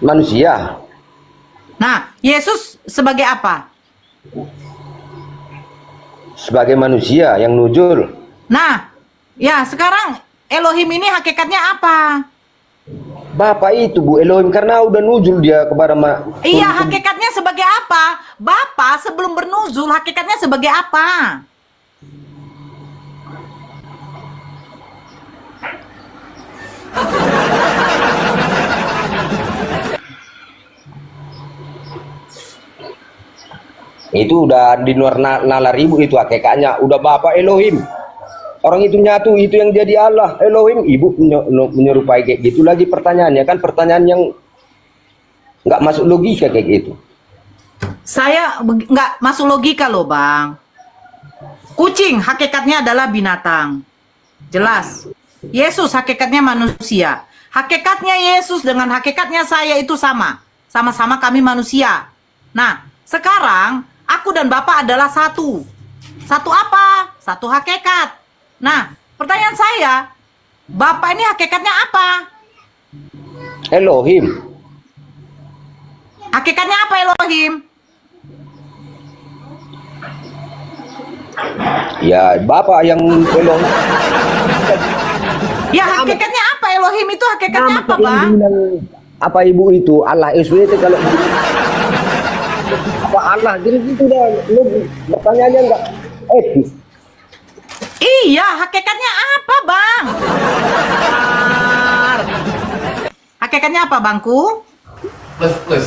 manusia. Nah, Yesus sebagai apa? Sebagai manusia yang nuzul. Nah, ya sekarang Elohim ini hakikatnya apa? Bapak itu Bu Elohim karena udah nuzul dia kepada Iya, hakikatnya sebagai apa? Bapak sebelum bernuzul hakikatnya sebagai apa? Itu udah di luar nalar ibu, itu hakikatnya udah Bapak Elohim. Orang itu nyatu, itu yang jadi Allah Elohim. Ibu menyerupai kayak gitu lagi pertanyaannya, kan pertanyaan yang nggak masuk logika kayak gitu. Saya nggak masuk logika loh Bang. Kucing hakikatnya adalah binatang, jelas. Yesus hakikatnya manusia. Hakikatnya Yesus dengan hakikatnya saya itu sama. Sama-sama kami manusia. Nah, sekarang aku dan Bapak adalah satu. Satu apa? Satu hakikat. Nah, pertanyaan saya, Bapak ini hakikatnya apa? Elohim. Hakikatnya apa Elohim? Ya, Bapak yang Elohim. Ya, hakikatnya apa Elohim itu hakikatnya apa, Bang? Apa ibu itu? Allah SWT kalau apa Allah? Jadi itu dah pertanyaannya enggak etis. Iya, hakikatnya apa, Bang? Hakikatnya apa, Bangku? Plus.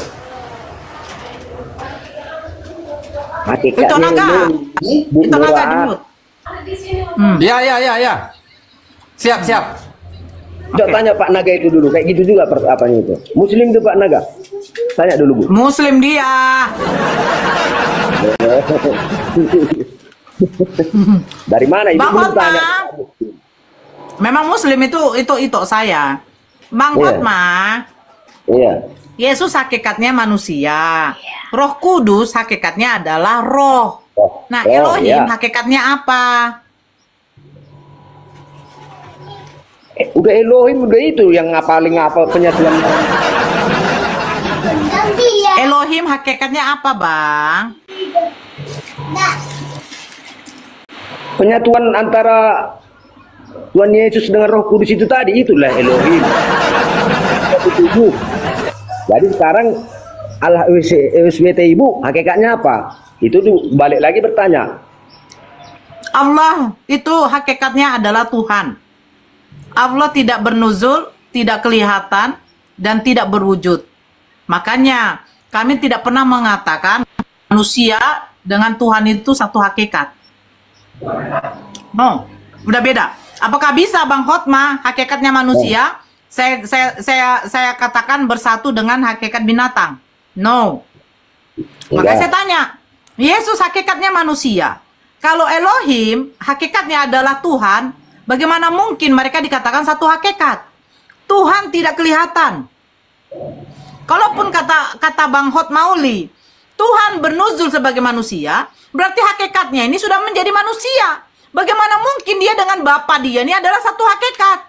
Itu naga. Itu naga dulu. Ya. Siap. Coba tanya Pak Naga itu dulu, kayak gitu juga apanya itu. Muslim itu Pak Naga. Tanya dulu Bu. Muslim dia. Dari mana ibu Bang belum tanya? Memang Muslim itu saya. Bang Hotma. Iya. Yesus hakikatnya manusia. Roh Kudus hakikatnya adalah roh. Nah, Elohim hakikatnya apa? Udah Elohim udah itu yang paling apa penyatuan. Elohim hakikatnya apa, Bang? Penyatuan antara Tuhan Yesus dengan Roh Kudus itu tadi, itulah Elohim. Jadi sekarang Allah SWT ibu hakikatnya apa? Itu tuh balik lagi bertanya. Allah itu hakikatnya adalah Tuhan. Allah tidak bernuzul, tidak kelihatan, dan tidak berwujud. Makanya kami tidak pernah mengatakan manusia dengan Tuhan itu satu hakikat. No, udah beda. Apakah bisa Bang Hotma hakikatnya manusia? Saya katakan bersatu dengan hakikat binatang. No. Makanya saya tanya, Yesus hakikatnya manusia. Kalau Elohim hakikatnya adalah Tuhan, bagaimana mungkin mereka dikatakan satu hakikat? Tuhan tidak kelihatan. Kalaupun kata Bang Hot Mauli, Tuhan bernuzul sebagai manusia, berarti hakikatnya ini sudah menjadi manusia. Bagaimana mungkin dia dengan Bapa dia ini adalah satu hakikat?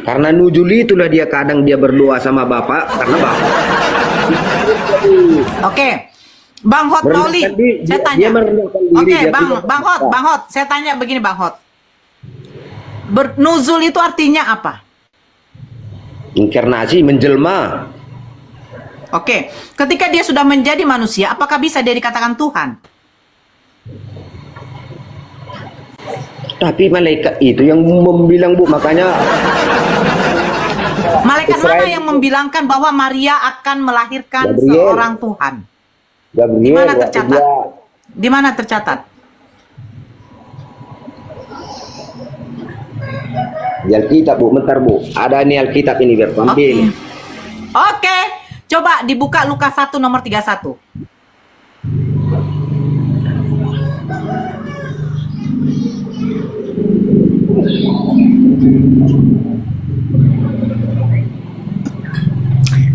Karena nuzul itulah dia kadang dia berdoa sama Bapak karena Bapak. Oke. Bang Hot Mauli, saya tanya. Oke, Bang Hot, saya tanya begini Bang Hot. Bernuzul itu artinya apa? Inkarnasi, menjelma. Oke, ketika dia sudah menjadi manusia, apakah bisa dia dikatakan Tuhan? Tapi malaikat itu yang membilang Bu, makanya malaikat mana yang membilangkan bahwa Maria akan melahirkan seorang Tuhan? Gabriel, di mana tercatat? Di mana tercatat? Di Alkitab Bu, bentar Bu. Ada nih Alkitab ini biar ambil. Oke. Coba dibuka Lukas 1 nomor 31.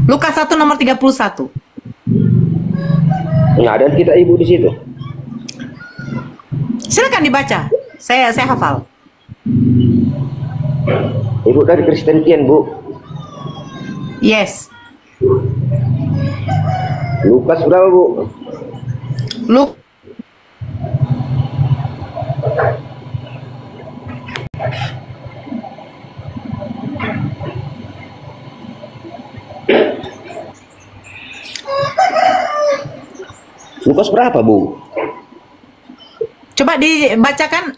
Lukas 1 nomor 31. Nah, ada kita ibu di situ. Silakan dibaca. Saya hafal. Ibu dari Kristen Pian, Bu. Yes. Lukas berapa, Bu? Lu Lukas berapa, Bu? coba dibacakan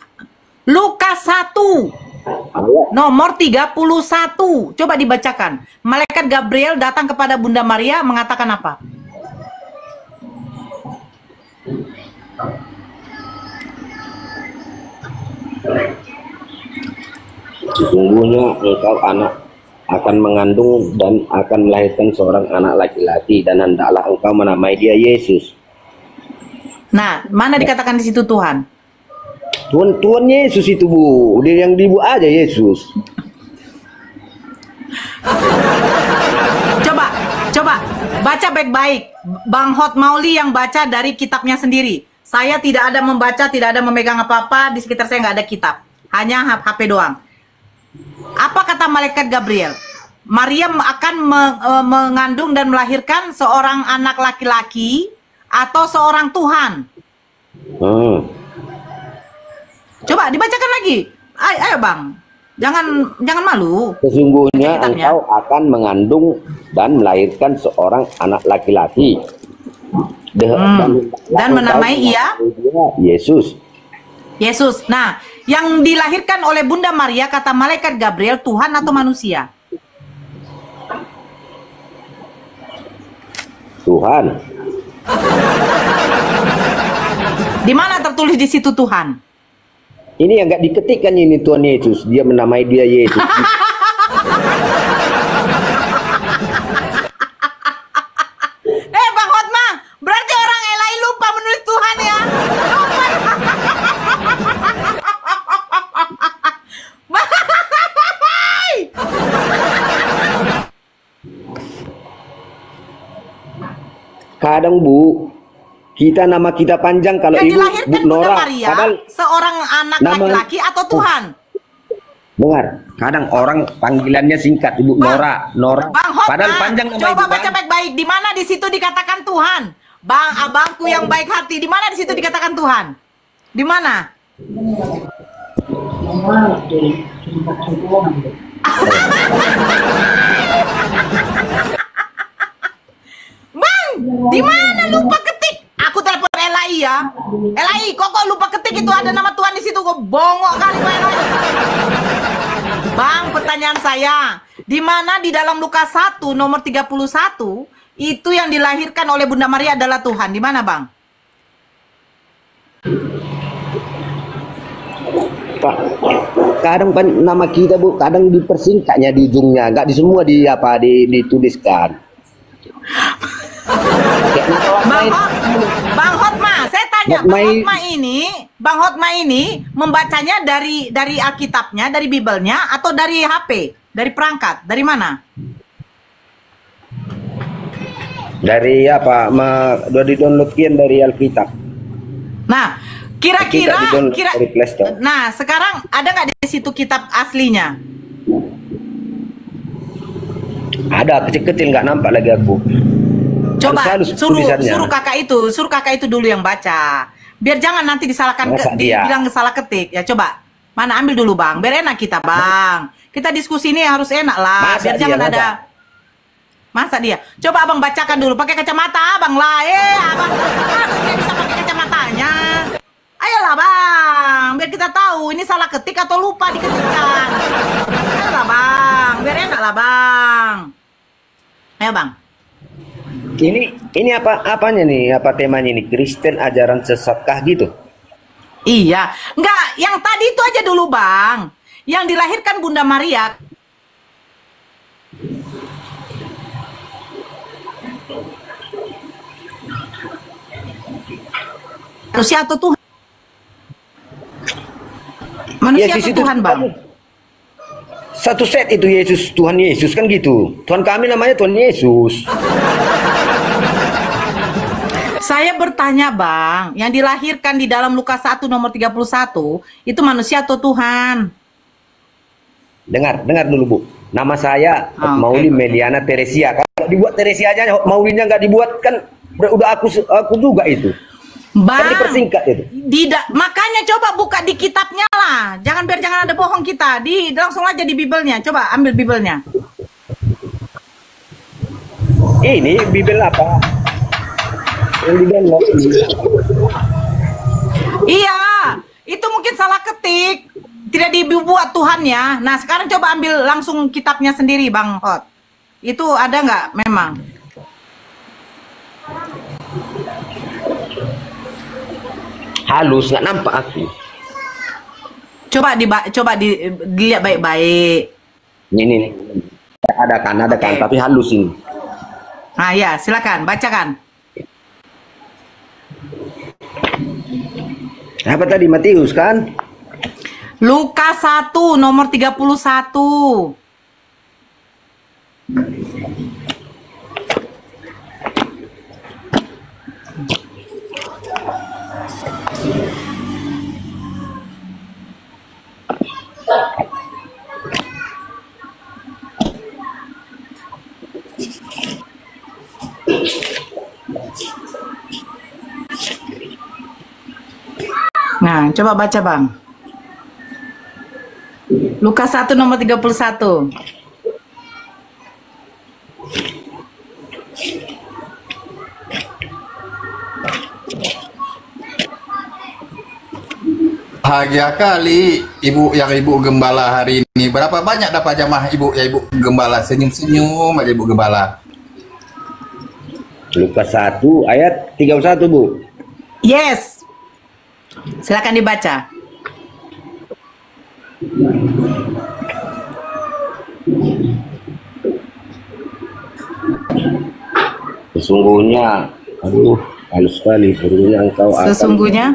Lukas 1 Ayat. nomor 31. Coba dibacakan. Malaikat Gabriel datang kepada Bunda Maria mengatakan apa? Sesungguhnya engkau anak akan mengandung dan akan melahirkan seorang anak laki-laki, dan hendaklah engkau menamai dia Yesus. Nah, mana dikatakan di situ Tuhan? Tuhan Yesus itu, Bu. Dia yang dibu aja Yesus. Coba baca baik-baik. Bang Hot Mauli yang baca dari kitabnya sendiri. Saya tidak ada membaca, tidak ada memegang apa-apa. Di sekitar saya nggak ada kitab. Hanya HP doang. Apa kata malaikat Gabriel? Maria akan mengandung dan melahirkan seorang anak laki-laki atau seorang Tuhan? Coba dibacakan lagi. Ayo Bang. Jangan malu. Sesungguhnya engkau akan mengandung dan melahirkan seorang anak laki-laki. Dan menamai ia Yesus. Yesus. Nah, yang dilahirkan oleh Bunda Maria kata malaikat Gabriel Tuhan atau manusia? Tuhan. Di mana tertulis di situ Tuhan? Ini yang nggak diketikkan ini Tuhan Yesus. Dia menamai dia Yesus. Bang Hotma, berarti orang LAI lupa menulis Tuhan ya? Kadang Bu, kita nama kita panjang kalau yang Ibu dilahirkan Bu Bunda Nora. Maria, Kadang seorang anak laki-laki atau Tuhan? dengar, kadang orang panggilannya singkat Ibu Nora. Bang Hotma, Padahal panjang nama coba Ibu, baca Bang. baik-baik. Di mana di situ dikatakan Tuhan? Bang, abangku yang baik hati. Di mana di situ dikatakan Tuhan? Di mana? Bang, di mana lupa ketik? Aku telepon LAI ya. LAI, kok lupa ketik itu ada nama Tuhan di situ? Kok bongok kali LAI. Bang, pertanyaan saya, di mana di dalam Lukas 1 nomor 31 itu yang dilahirkan oleh Bunda Maria adalah Tuhan? Di mana, Bang? Pak, kadang nama kita Bu, kadang dipersingkatnya di ujungnya, nggak di semua dituliskan. Bang Hotma, saya tanya, Bang Hotma ini membacanya dari Alkitabnya, dari Bibelnya, atau dari HP, dari perangkat, dari mana? Dari apa? Udah di-downloadin dari Alkitab. Nah, kira-kira, dari Play Store. nah sekarang ada nggak di situ kitab aslinya? Ada kecil-kecil, nggak nampak lagi aku. Coba suruh kakak itu dulu yang baca. Biar jangan nanti disalahkan dibilang salah ketik. Ya coba. Mana ambil dulu Bang. Biar enak kita Bang. Kita diskusi ini harus enak lah. Biar jangan ada. Masa dia? Coba Abang bacakan dulu pakai kacamata Abang lah. Abang harusnya bisa pakai kacamatanya. Ayolah Bang. Biar kita tahu ini salah ketik atau lupa diketikkan. Ayolah Bang. Biar enak lah Bang. Ayo Bang. Ini apanya nih? Apa temanya ini? Kristen ajaran sesatkah gitu? Iya, enggak. Yang tadi itu aja dulu Bang. Yang dilahirkan Bunda Maria. Manusia atau Tuhan? Manusia Yesus atau itu Tuhan Bang? Satu set itu Yesus, Tuhan Yesus kan gitu. Tuhan kami namanya Tuhan Yesus. Saya bertanya Bang, yang dilahirkan di dalam Lukas 1 nomor 31 itu manusia atau Tuhan? dengar dulu Bu. Nama saya Ah, Mauli oke. Meliana Teresia. Kalau dibuat Teresia aja, Maulinya nggak dibuat kan udah aku juga itu. Kan Bang, dipersingkat itu. makanya coba buka di kitabnya lah. Jangan ada bohong kita. Langsung aja di Bibelnya. Coba ambil Bibelnya. Ini Bibel apa? Yang di-download. Iya, itu mungkin salah ketik. Tidak dibuat Tuhan ya. Nah, sekarang coba ambil langsung kitabnya sendiri, Bang Hot. Itu ada nggak memang? Halus, nggak nampak aku. Coba dilihat baik-baik. Ini nih. Ada kan, Oke. tapi halus ini. Nah, ya, silakan bacakan. Apa tadi Matius kan? Lukas 1 nomor 31. Nah, coba baca, Bang. Lukas 1 nomor 31. Bahagia kali ibu gembala hari ini. Berapa banyak dapat jamaah ibu gembala? Senyum-senyum aja ibu gembala. Lukas 1 ayat 31 Bu. Yes. Silakan dibaca. Sesungguhnya, aduh, halus sekali. Sesungguhnya?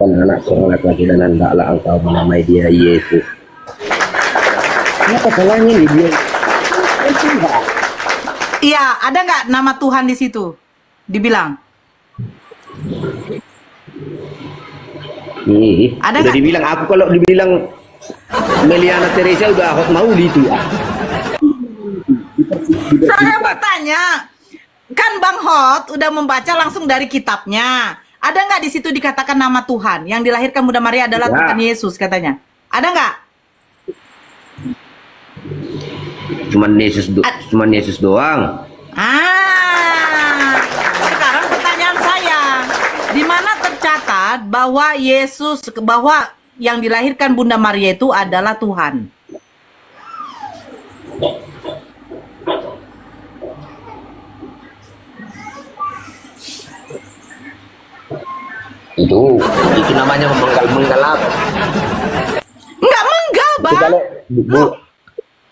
Kan anak seorang laki-laki dan hendaklah engkau menamai dia Yesus. Kenapa salahnya nih dia? Iya, ada nggak nama Tuhan di situ? Dibilang. Ada Udah nggak? dibilang, aku kalau dibilang Meliana Teresia udah mau itu. Saya bertanya, kan Bang Hot udah membaca langsung dari kitabnya. Ada nggak di situ dikatakan nama Tuhan yang dilahirkan Bunda Maria adalah Ya. Tuhan Yesus katanya? Ada nggak? Cuman Yesus doang. Sekarang pertanyaan saya, di mana tercatat bahwa bahwa yang dilahirkan Bunda Maria itu adalah Tuhan? Itu namanya menggal apa? Enggak menggal, Bang. Kalau Bu, Loh,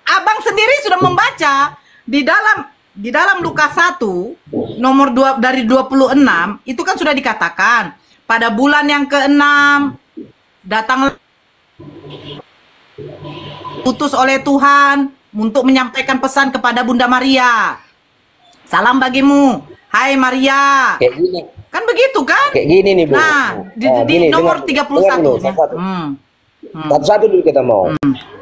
Abang sendiri sudah membaca di dalam Lukas 1 nomor 2 dari 26 itu kan sudah dikatakan pada bulan yang ke-6 datang utus oleh Tuhan untuk menyampaikan pesan kepada Bunda Maria. Salam bagimu, hai Maria. kayak gini. Kan begitu kan? Kayak gini nih Bu. Nah, di Gini, nomor dengar 31. dulu, Ya. satu-satu. Satu-satu dulu kita mau.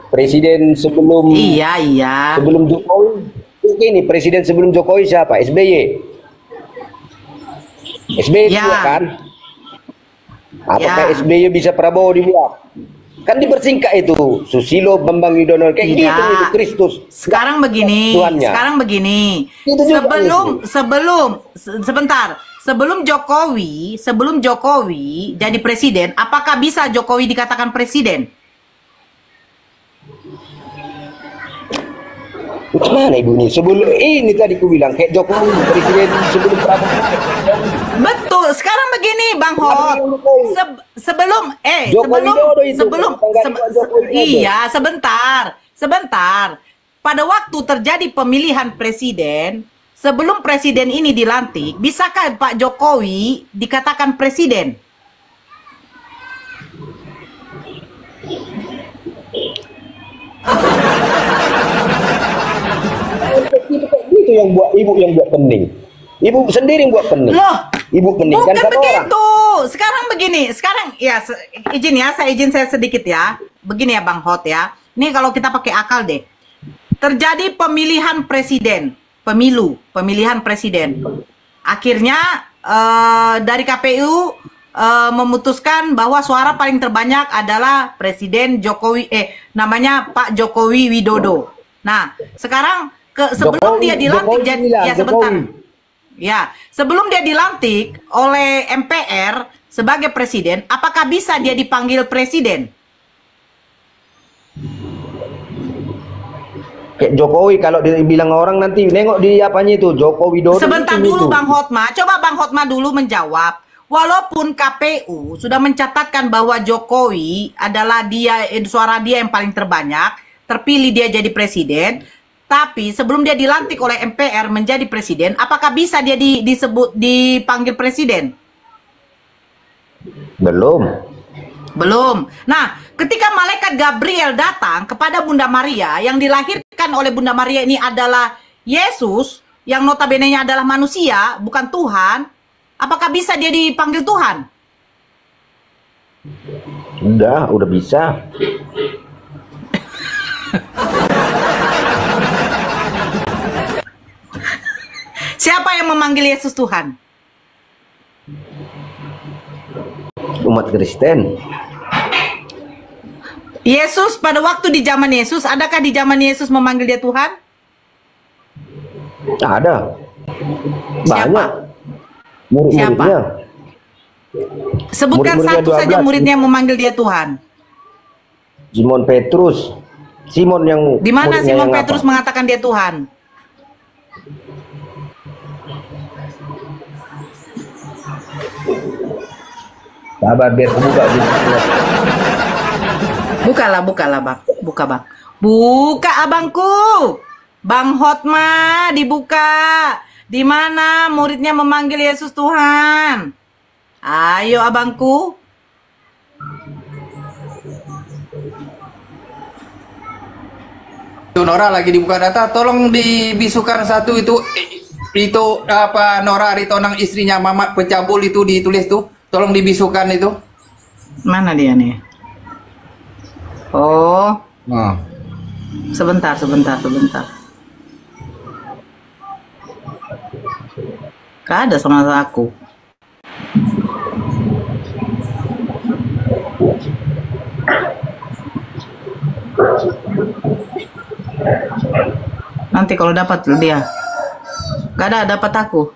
Presiden sebelum Iya. sebelum Jokowi. Ini presiden sebelum Jokowi siapa? SBY. SBY Ya. juga kan? Apakah Ya. SBY bisa Prabowo dibuat? Kan dipersingkat itu Susilo Bambang Yudhoyono kayak gitu Tidak. itu Kristus. Sekarang begini, Tuannya. Sebelum sebentar, sebelum Jokowi jadi presiden, apakah bisa Jokowi dikatakan presiden? Gimana ibu ini? Sebelum ini tadi ku bilang kayak Jokowi presiden sebelum Prabowo. Betul. Sekarang begini, Bang Hot. Sebelum Joko Widodo itu, iya, sebentar. Pada waktu terjadi pemilihan presiden, sebelum presiden ini dilantik, bisakah Pak Jokowi dikatakan presiden? Itu yang buat pening. Ibu sendiri yang buat pening. Loh, Ibu pening bukan kan sama orang. begitu. Sekarang begini, saya izin saya sedikit ya. begini ya Bang Hot ya. Ini kalau kita pakai akal deh. Terjadi pemilihan presiden, pemilihan presiden. Akhirnya dari KPU memutuskan bahwa suara paling terbanyak adalah Presiden Jokowi, namanya Pak Jokowi Widodo. Nah, sekarang sebelum dia dilantik, sebentar. Ya, sebelum dia dilantik oleh MPR sebagai presiden, apakah bisa dia dipanggil presiden? Kayak Jokowi kalau dibilang orang nanti nengok di apanya itu Jokowi Widodo. Sebentar itu, dulu Bang Hotma, coba Bang Hotma dulu menjawab. Walaupun KPU sudah mencatatkan bahwa Jokowi adalah suara dia yang paling terbanyak, terpilih dia jadi presiden, tapi sebelum dia dilantik oleh MPR menjadi presiden, apakah bisa dia dipanggil presiden? Belum. Nah, ketika malaikat Gabriel datang kepada Bunda Maria, yang dilahirkan oleh Bunda Maria ini adalah Yesus, yang notabene-nya adalah manusia, bukan Tuhan, apakah bisa dia dipanggil Tuhan? Udah bisa. Siapa yang memanggil Yesus Tuhan? Umat Kristen. Yesus pada waktu di zaman Yesus, adakah di zaman Yesus memanggil dia Tuhan? Ada. Siapa? Banyak. Murid-muridnya. Sebutkan satu saja muridnya yang memanggil dia Tuhan. Simon Petrus. Di mana Simon Petrus mengatakan dia Tuhan? Sabar biar buka. Bukalah Bang. Buka Bang. Buka abangku. Bang Hotma dibuka. Di mana muridnya memanggil Yesus Tuhan? Ayo abangku. Nora lagi dibuka data, tolong dibisukan satu itu apa Nora Aritonang istrinya Mamat Pencabul itu ditulis tuh, tolong dibisukan itu. Mana dia nih? Oh. Nah. Sebentar. Gak ada sama aku. Nanti kalau dapat dia. Gak ada dapat aku.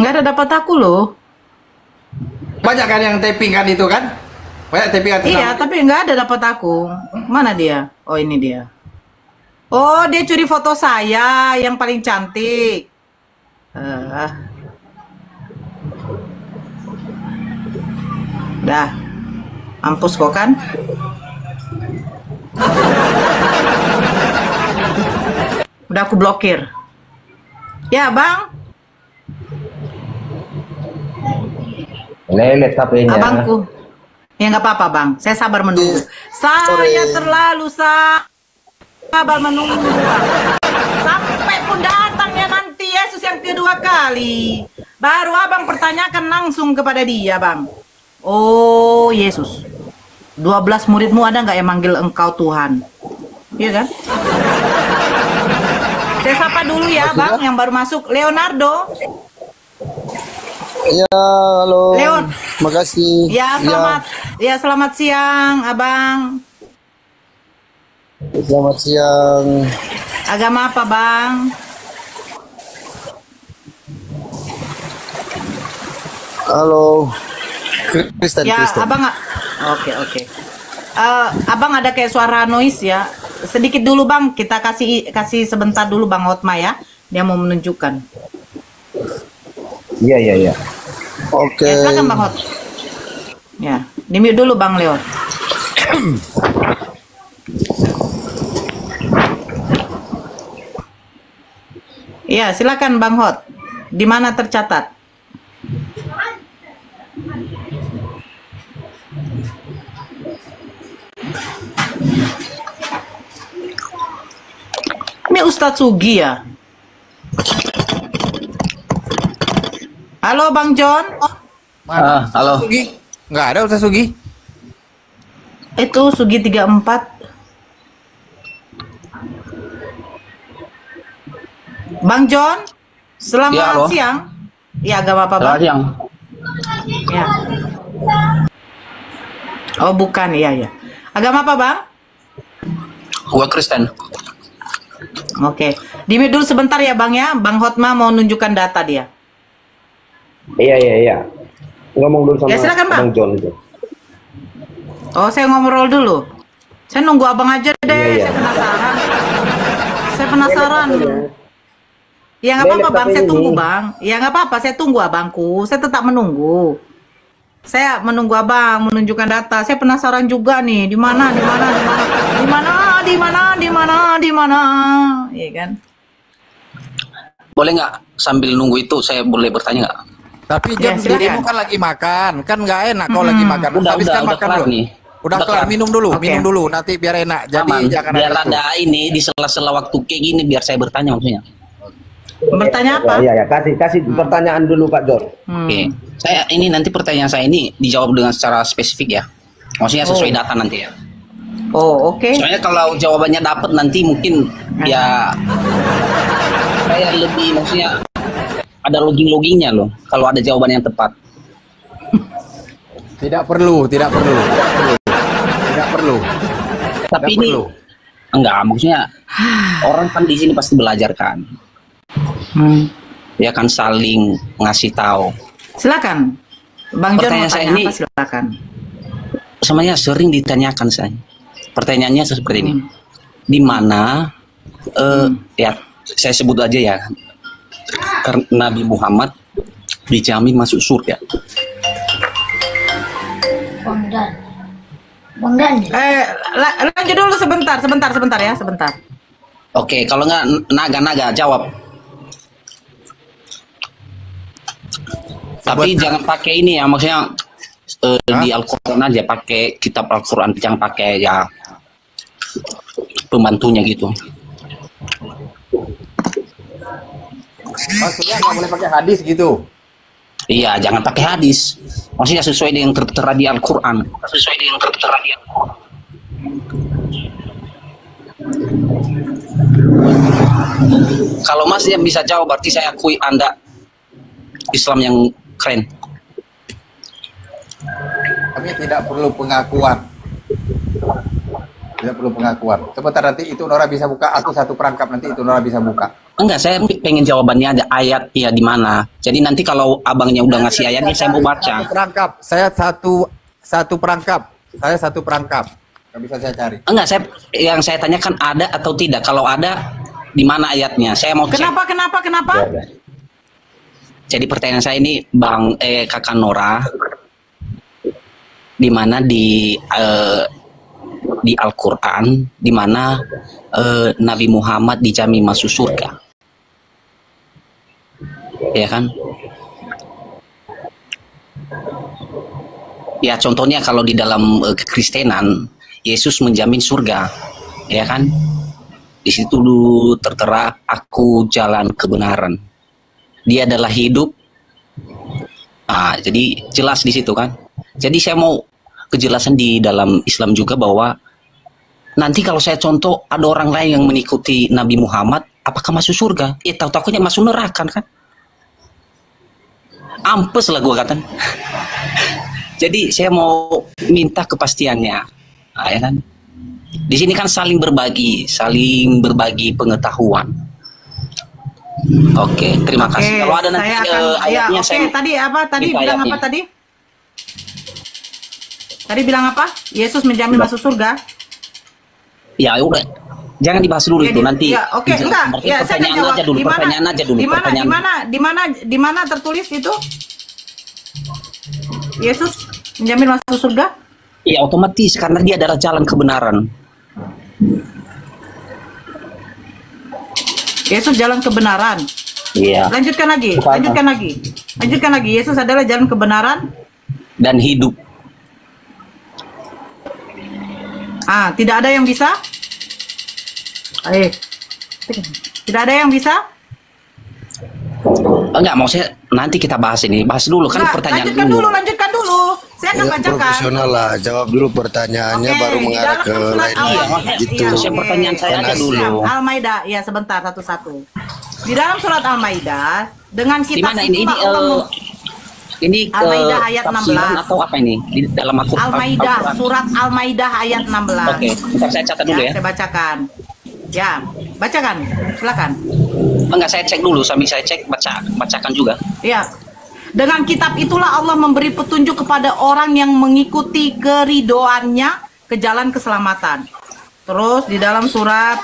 Nggak ada dapat aku loh. Banyak kan yang taping kan itu kan? Banyak taping kan? Iya, tapi nggak ada dapat aku. Mana dia? Oh, ini dia. Oh, dia curi foto saya yang paling cantik. Dah. Mampus kok kan? Udah aku blokir. Ya, Bang. Lelet HP-nya. Abangku. Ya nggak apa-apa Bang. Saya sabar menunggu. Saya terlalu sabar menunggu Bang. Sampai pun datangnya nanti Yesus yang kedua kali. Baru Abang pertanyakan langsung kepada dia Bang. Oh Yesus. 12 muridmu ada nggak yang manggil engkau Tuhan? Iya kan? Saya sapa dulu ya Bang yang baru masuk. Leonardo. Ya, halo. Leon. Makasih. Ya, selamat. Ya, selamat siang, Abang. Selamat siang. Agama apa, Bang? Halo. Kristen, Ya, Kristen. Abang. Oke. Abang ada kayak suara noise ya. Sedikit dulu, Bang. Kita kasih sebentar dulu, Bang Hotma ya. Dia mau menunjukkan. Iya. Oke. Ya, silakan Bang Hot. Ya, di-mute dulu Bang Leo. Iya, silakan Bang Hot. Di mana tercatat? Ini Ustadz Sugi ya? Halo Bang John. Mana? Halo. Sugi? Nggak ada Ustaz Sugi. Itu Sugi 34. Bang John, selamat Ya, halo. siang. Ya, agama apa Bang? Selamat siang. Ya. Oh bukan, iya ya. Agama apa Bang? Gua Kristen. Oke. Di-mute dulu sebentar ya Bang ya. Bang Hotma mau nunjukkan data dia. Iya. Ngomong dulu sama Ya, silakan, Bang. Bang John itu. Oh, saya ngobrol dulu. Saya nunggu abang aja deh. Iya. Saya penasaran. Saya penasaran. Ya nggak apa-apa Belek Bang, tapi saya ini. tunggu Bang. Ya nggak apa-apa, saya tunggu abangku. Saya tetap menunggu. Saya menunggu abang menunjukkan data. Saya penasaran juga nih, di mana. Iya kan? Boleh nggak sambil nunggu itu saya boleh bertanya nggak? Tapi Ya, jam silakan. dirimu kan lagi makan, kan nggak enak kau lagi makan. Udah Habiskan makan kelar dulu. nih. Udah Udah kelar, kelar. minum dulu, Oke. minum dulu. Nanti biar enak. Jadi Aman. jangan Biar ada itu. ada ini di sela-sela waktu kayak gini biar saya bertanya maksudnya. Bertanya apa? Iya, kasih pertanyaan dulu Pak John. Oke. Saya ini nanti pertanyaan saya ini dijawab dengan secara spesifik ya. Maksudnya sesuai data nanti ya. Oh, oke. Soalnya kalau jawabannya dapat nanti mungkin ya saya lebih maksudnya ada logging-loggingnya loh kalau ada jawaban yang tepat. Tidak perlu. Tapi Tidak ini perlu. enggak maksudnya orang kan di sini pasti belajar kan. Ya kan saling ngasih tahu. Silakan. Bang John mau Pertanyaan saya tanya ini- apa silakan. Semuanya sering ditanyakan saya. Pertanyaannya seperti ini. Di mana ya saya sebut aja ya. Nabi Muhammad dijamin masuk surga. Bang Dan. Lanjut dulu sebentar ya, sebentar. Oke, kalau nggak naga jawab. Tapi jangan pakai ini ya, maksudnya di Al-Quran aja, pakai kitab Al-Quran, jangan pakai ya pembantunya gitu. Maksudnya nggak boleh pakai hadis gitu. Iya, jangan pakai hadis. Maksudnya sesuai dengan tertera di Al-Quran. Kalau Mas yang bisa jawab, berarti saya akui Anda Islam yang keren. Kami tidak perlu pengakuan. Sebentar nanti itu Nora bisa buka. Aku satu perangkap nanti itu Nora bisa buka. Enggak, saya pengen jawabannya ada ayatnya di mana. Jadi nanti kalau abangnya udah ngasih ayatnya, saya mau baca. Saya satu perangkap. Nggak bisa saya cari. Enggak, yang saya tanyakan ada atau tidak. Kalau ada, di mana ayatnya? Saya mau cek. Kenapa? Ya. Jadi pertanyaan saya ini, Kakak Nora, di mana di Al-Quran, di mana Nabi Muhammad dijamin masuk surga, ya kan? Ya contohnya kalau di dalam kekristenan, Yesus menjamin surga, ya kan? Di situ dulu tertera, aku jalan kebenaran. Dia adalah hidup. Nah, jadi jelas di situ kan. Jadi saya mau kejelasan di dalam Islam juga bahwa nanti kalau saya contoh ada orang lain yang mengikuti Nabi Muhammad, apakah masuk surga? Tahu-tahunya masuk neraka kan? Ampes lah gua kata. Jadi saya mau minta kepastiannya, nah, ya kan? Di sini kan saling berbagi pengetahuan. Oke, terima kasih. Kalau ada nanti ayatnya saya Tadi minta bilang ayatnya. apa tadi? Tadi bilang apa? Yesus menjamin masuk surga. Ya udah, jangan dibahas dulu itu nanti. Ya, oke, enggak. Berarti Ya, saya akan jawab. pertanyaan aja dulu. Di mana tertulis itu? Yesus menjamin masuk surga? Ya otomatis karena dia adalah jalan kebenaran. Yesus jalan kebenaran. Iya. Lanjutkan lagi, Bukan. lanjutkan lagi. Lanjutkan lagi. Yesus adalah jalan kebenaran. Dan hidup. Tidak ada yang bisa. Tidak ada yang bisa. Enggak, maksudnya nanti kita bahas ini. Bahas dulu kan Enggak, pertanyaan lanjutkan dulu, lanjutkan dulu. Saya akan Ya, bacakan. profesional lah, jawab dulu pertanyaannya Oke, baru di mengarah dalam ke surat lain Al-Maidah, gitu. iya, Terus yang pertanyaan saya ada dulu. Siap, Al-Maidah, ya sebentar satu-satu. Di dalam surat Al-Maidah dengan Di kitab mana ini? itulah Allah Ini Al-Maidah ayat tafsiran 16. atau apa ini? Di dalam Al-Maidah, Al-Quran. surat Al-Maidah ayat 16. Oke, bentar saya catat dulu ya. Saya bacakan. Ya, bacakan. Silakan. Enggak, saya cek dulu, sambil saya cek bacakan juga. Ya. Dengan kitab itulah Allah memberi petunjuk kepada orang yang mengikuti keridoannya ke jalan keselamatan. Terus di dalam surat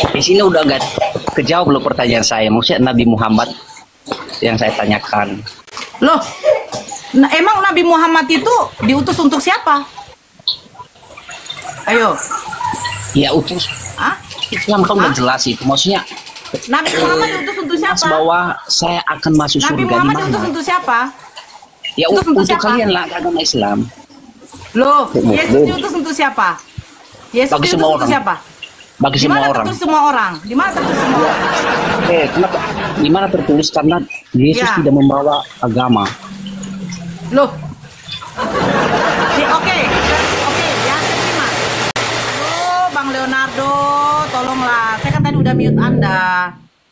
Di sini udah enggak kejawab belum pertanyaan saya. Maksudnya Nabi Muhammad yang saya tanyakan. Loh, emang Nabi Muhammad itu diutus untuk siapa? Ayo. Ya utus Hah? Islam kan udah jelas itu. Maksudnya Nabi Muhammad diutus untuk jelas siapa? bahwa saya akan masuk Nabi surga di Muhammad mana? diutus untuk siapa? Ya Diutus untuk untuk siapa? kalian lah agama Islam. Loh, Yesus diutus untuk siapa? Yesus Bagi diutus semua untuk orang. siapa? Bagi Di semua mana orang. tertulis semua orang? Di mana tertulis semua orang? Kenapa? Di mana tertulis karena Yesus Ya. tidak membawa agama. Loh. Oke, ya saya terima. Aduh, Bang Leonardo, tolonglah. Saya kan tadi udah mute Anda.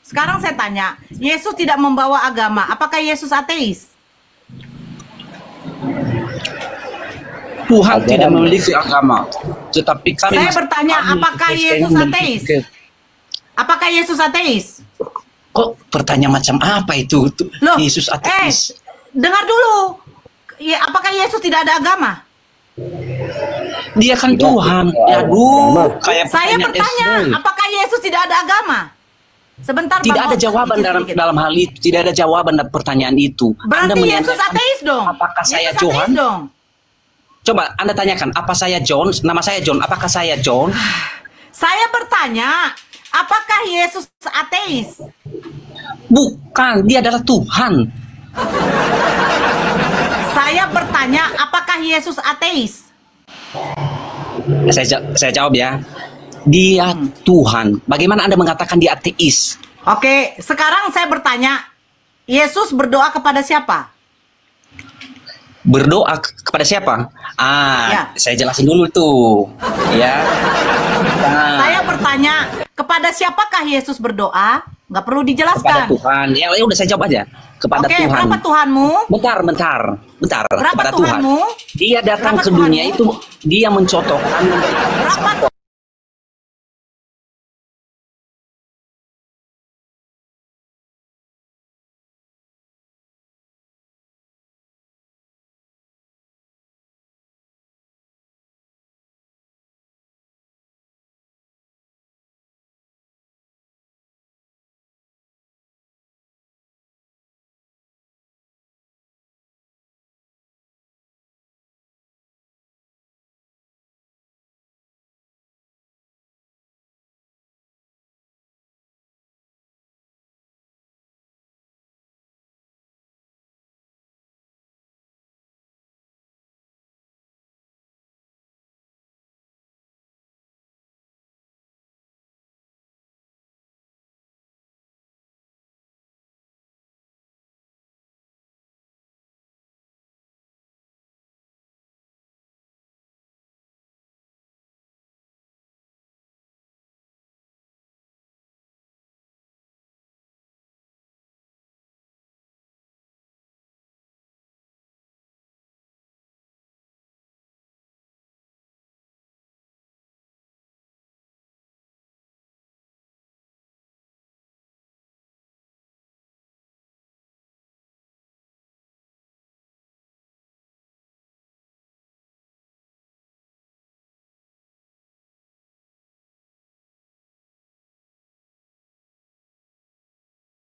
Sekarang saya tanya, Yesus tidak membawa agama. Apakah Yesus ateis? Tuhan tidak memiliki agama, tetapi kami Saya bertanya, apakah Yesus ateis? Apakah Yesus ateis? Kok pertanyaan macam apa itu? Loh, Yesus ateis. dengar dulu. Ya, apakah Yesus tidak ada agama? Dia kan Tidak. Tuhan. Tidak. Aduh, kayak Saya pertanyaan bertanya, SD. apakah Yesus tidak ada agama? Sebentar, Tidak Bang ada Hot, jawaban sedikit. dalam hal itu. Tidak ada jawaban dalam pertanyaan itu. Berarti Yesus menanyakan, ateis dong. apakah saya Yesus Johan? ateis dong. Coba Anda tanyakan, apa saya John? Nama saya John. Apakah saya John? Saya bertanya, apakah Yesus ateis? Bukan, dia adalah Tuhan. Saya bertanya, apakah Yesus ateis? Saya jawab ya. Dia Tuhan. Bagaimana Anda mengatakan dia ateis? Oke, sekarang saya bertanya, Yesus berdoa kepada siapa? Berdoa kepada siapa? Ya. Saya jelasin dulu tuh. Ya. Nah, Saya bertanya, kepada siapakah Yesus berdoa? Nggak perlu kepada dijelaskan. Tuhan. Ya udah saya jawab aja. Kepada Oke, Tuhan. berapa Tuhanmu? Bentar. Berapa Kepada Tuhanmu? Tuhan. Dia datang Berapa ke dunia Tuhanmu? itu, dia mencontohkan memberikan Berapa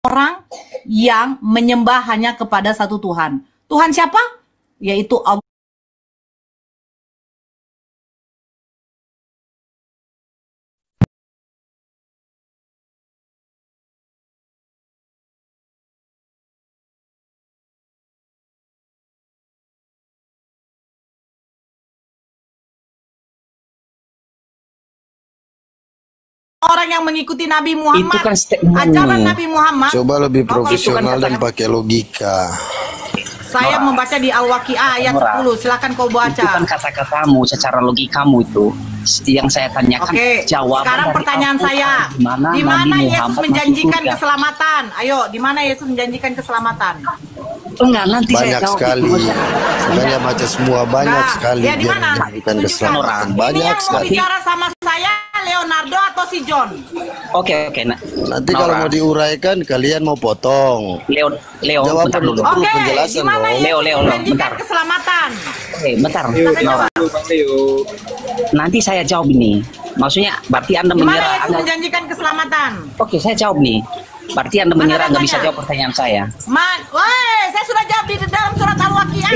orang yang menyembah hanya kepada satu Tuhan? Tuhan siapa? Yaitu Allah. orang yang mengikuti Nabi Muhammad, Itu kan statementmu. ajaran Nabi Muhammad. Coba lebih Oh, kalau profesional itu kan dan pakai logika. Saya membaca di Al-Waqiah ayat Nora, 10. Silakan kau Itu kan baca. kata-katamu, secara logikamu itu. Yang saya tanyakan Oke, jawaban sekarang dari pertanyaan Al-Quran, saya, di mana di mana Nabi Yesus Muhammad menjanjikan masuk surga? keselamatan? Ayo, di mana Yesus menjanjikan keselamatan? Enggak, nanti saya Banyak jawab sekali. itu. Makanya baca semua banyak Nah, sekali ya di dia mana? menjanjikan Tunjukkan. keselamatan. Ini Banyak yang mau sekali. bicara sama saya, Leonardo atau si John? Oke. Nanti kalau mau diuraikan kalian mau potong. Leo, Jawaban bentar dulu. itu. Perlu Oke, penjelasan di mana dong. Yesus Leo, menjanjikan bentar. keselamatan? Bentar, Silakan Nora. jawab. Nanti saya jawab ini. Maksudnya, berarti Anda Di mana mengira Yesus Anda... menjanjikan keselamatan? Oke, saya jawab nih. Berarti Anda Mana mengira nggak bisa datanya? jawab pertanyaan saya. Woi, saya sudah jawab di dalam surat Al-Waqiah.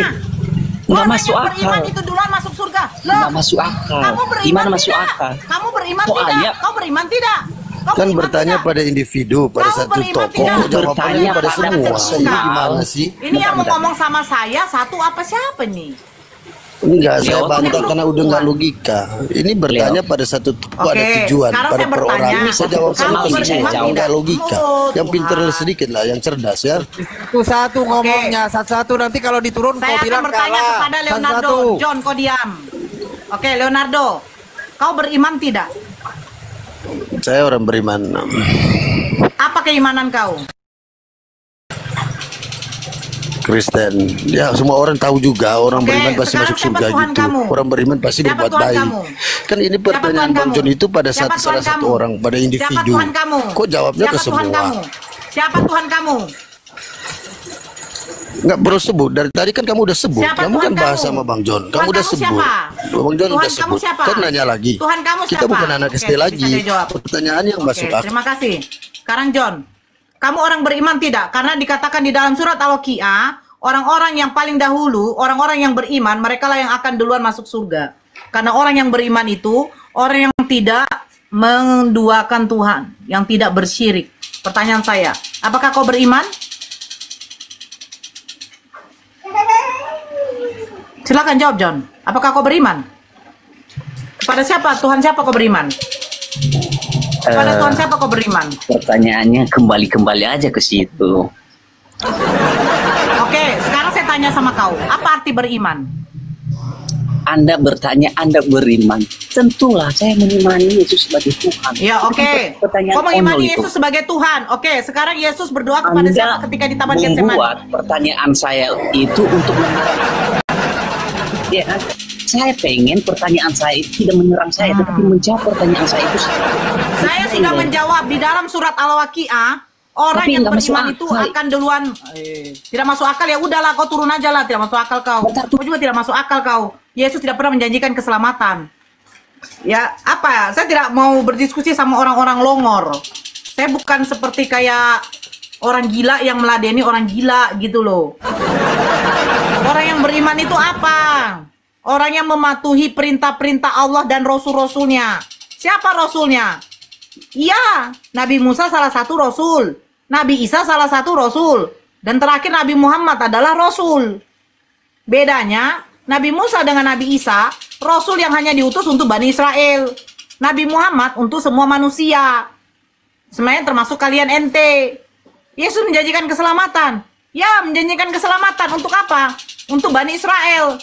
Nggak Orang masuk yang beriman akal. itu duluan masuk surga. Nggak masuk akal. Kamu beriman Gimana masuk tidak? akal? Kamu beriman Soalnya- tidak? Kau beriman tidak? Kau Kan beriman bertanya tidak? pada individu, pada Kau satu beriman tokoh, tidak? jawabannya Bertanya pada pada semua. sesuatu. Ini gimana sih? Ini yang mau Bentar. ngomong sama saya satu apa siapa nih? Enggak, saya Leo, bantah kamu karena belum udah nggak keluar. logika. Ini bertanya pada satu tokoh, ada Oke, tujuan, sekarang pada saya bertanya, perorangan. Saya jawab kamu sama beriman semua, tidak? enggak logika. Oh, Yang pintar Tuhan. sedikit lah, yang cerdas ya. Itu satu ngomongnya, satu-satu nanti kalau diturun Saya kau akan bilang bertanya kalah. kepada Leonardo. Satu-satu. John, kau diam. Oke, Leonardo. Kau beriman tidak? Saya orang beriman. Apa keimanan kau? Kristen. Ya semua orang tahu juga orang Oke, beriman pasti sekarang masuk siapa surga Tuhan gitu. kamu? Orang beriman pasti Siapa berbuat Tuhan baik. kamu? Kan ini Siapa pertanyaan Tuhan Bang kamu? John itu pada Siapa salah Tuhan satu kamu? orang, pada Siapa individu. Tuhan kamu? Kok jawabnya Siapa ke Tuhan semua? kamu? Siapa Tuhan kamu? Nggak perlu sebut. Dari tadi kan kamu udah sebut. Siapa Kamu Tuhan kan bahas kamu? sama Bang John. Tuhan Kamu udah kamu sebut. siapa? Bang John Tuhan udah kamu sebut. siapa? Kan nanya lagi. Tuhan kamu Kita siapa? bukan anak Oke, SD bisa lagi. saya jawab. Pertanyaan yang Oke, masuk akal. terima kasih. Sekarang John, kamu orang beriman tidak? Karena dikatakan di dalam surat Al-Waqiah, orang-orang yang paling dahulu, orang-orang yang beriman, mereka lah yang akan duluan masuk surga. Karena orang yang beriman itu, orang yang tidak menduakan Tuhan, yang tidak bersyirik. Pertanyaan saya, apakah kau beriman? Silakan jawab John. Apakah kau beriman? Kepada siapa? Tuhan siapa kau beriman? Kepada Tuhan siapa kau beriman? Pertanyaannya kembali aja ke situ. Oke, sekarang saya tanya sama kau. Apa arti beriman? Anda bertanya, Anda beriman. Tentulah saya mengimani Yesus sebagai Tuhan. Ya, oke. Pertanyaan Kau mengimani konyol itu. Yesus sebagai Tuhan. Oke, sekarang Yesus berdoa kepada Anda siapa ketika di Taman Getsemani? membuat pertanyaan saya itu untuk menyerang. Ya, saya pengen pertanyaan saya itu tidak menyerang saya, tetapi menjawab pertanyaan saya itu. Saya sudah menjawab di dalam surat Al-Waqiah. Orang Tapi yang nggak masuk beriman itu akal. akan duluan. Tidak masuk akal ya udahlah kau turun aja lah. Tidak masuk akal kau. Bentar, Kau juga tidak masuk akal kau. Yesus tidak pernah menjanjikan keselamatan. Ya apa ya? Saya tidak mau berdiskusi sama orang-orang longor. Saya bukan seperti kayak orang gila yang meladeni orang gila gitu loh. Orang yang beriman itu apa? Orang yang mematuhi perintah-perintah Allah dan Rasul-Rasulnya. Siapa Rasulnya? Iya, Nabi Musa salah satu Rasul. Nabi Isa salah satu Rasul. Dan terakhir Nabi Muhammad adalah Rasul. Bedanya, Nabi Musa dengan Nabi Isa, Rasul yang hanya diutus untuk Bani Israel. Nabi Muhammad untuk semua manusia. Sebenarnya termasuk kalian ente. Yesus menjanjikan keselamatan. Ya, menjanjikan keselamatan. Untuk apa? Untuk Bani Israel.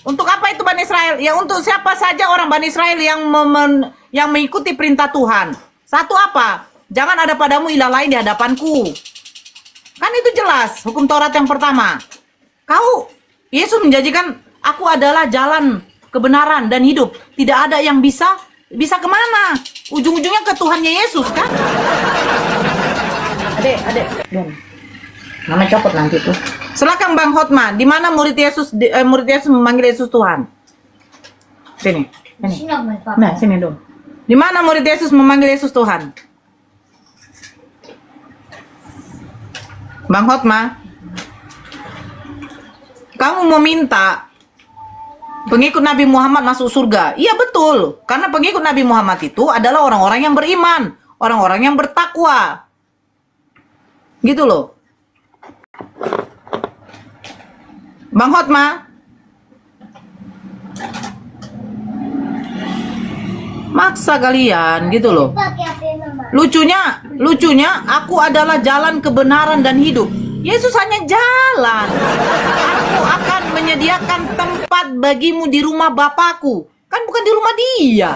Untuk apa itu Bani Israel? Ya untuk siapa saja orang Bani Israel yang mengikuti perintah Tuhan. Satu apa? Jangan ada padamu ilah lain di hadapanku. Kan itu jelas hukum Taurat yang pertama. Yesus menjanjikan aku adalah jalan kebenaran dan hidup. Tidak ada yang bisa kemana? Ujung-ujungnya ke Tuhannya Yesus kan? Adek, nama copot nanti tuh. Silakan Bang Hotman, di mana murid Yesus memanggil Yesus Tuhan? Sini. Nah, sini dong. Di mana murid Yesus memanggil Yesus Tuhan? Bang Hotma, kamu meminta pengikut Nabi Muhammad masuk surga. Iya betul, karena pengikut Nabi Muhammad itu adalah orang-orang yang beriman, orang-orang yang bertakwa. Gitu loh. Bang Hotma, Maksa kalian gitu loh. Lucunya aku adalah jalan kebenaran dan hidup. Yesus hanya jalan. Aku akan menyediakan tempat bagimu di rumah Bapakku. Kan bukan di rumah dia.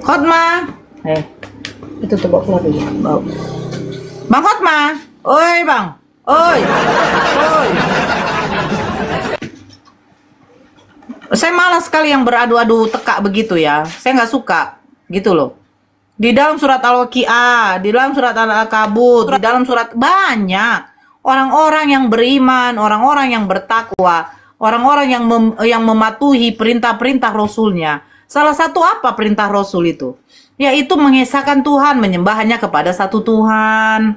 Hotma. Itu tuh bawa dulu. Bang Hotma. Oi, Bang. Oi. Saya malas sekali yang beradu-adu tekak begitu ya. Saya nggak suka gitu loh. Di dalam surat Al-Waqiah, di dalam surat Al-Ankabut, di dalam surat banyak orang-orang yang beriman, orang-orang yang bertakwa, orang-orang yang mematuhi perintah-perintah Rasulnya. Salah satu apa perintah Rasul itu? Yaitu mengesahkan Tuhan, menyembah hanya kepada satu Tuhan.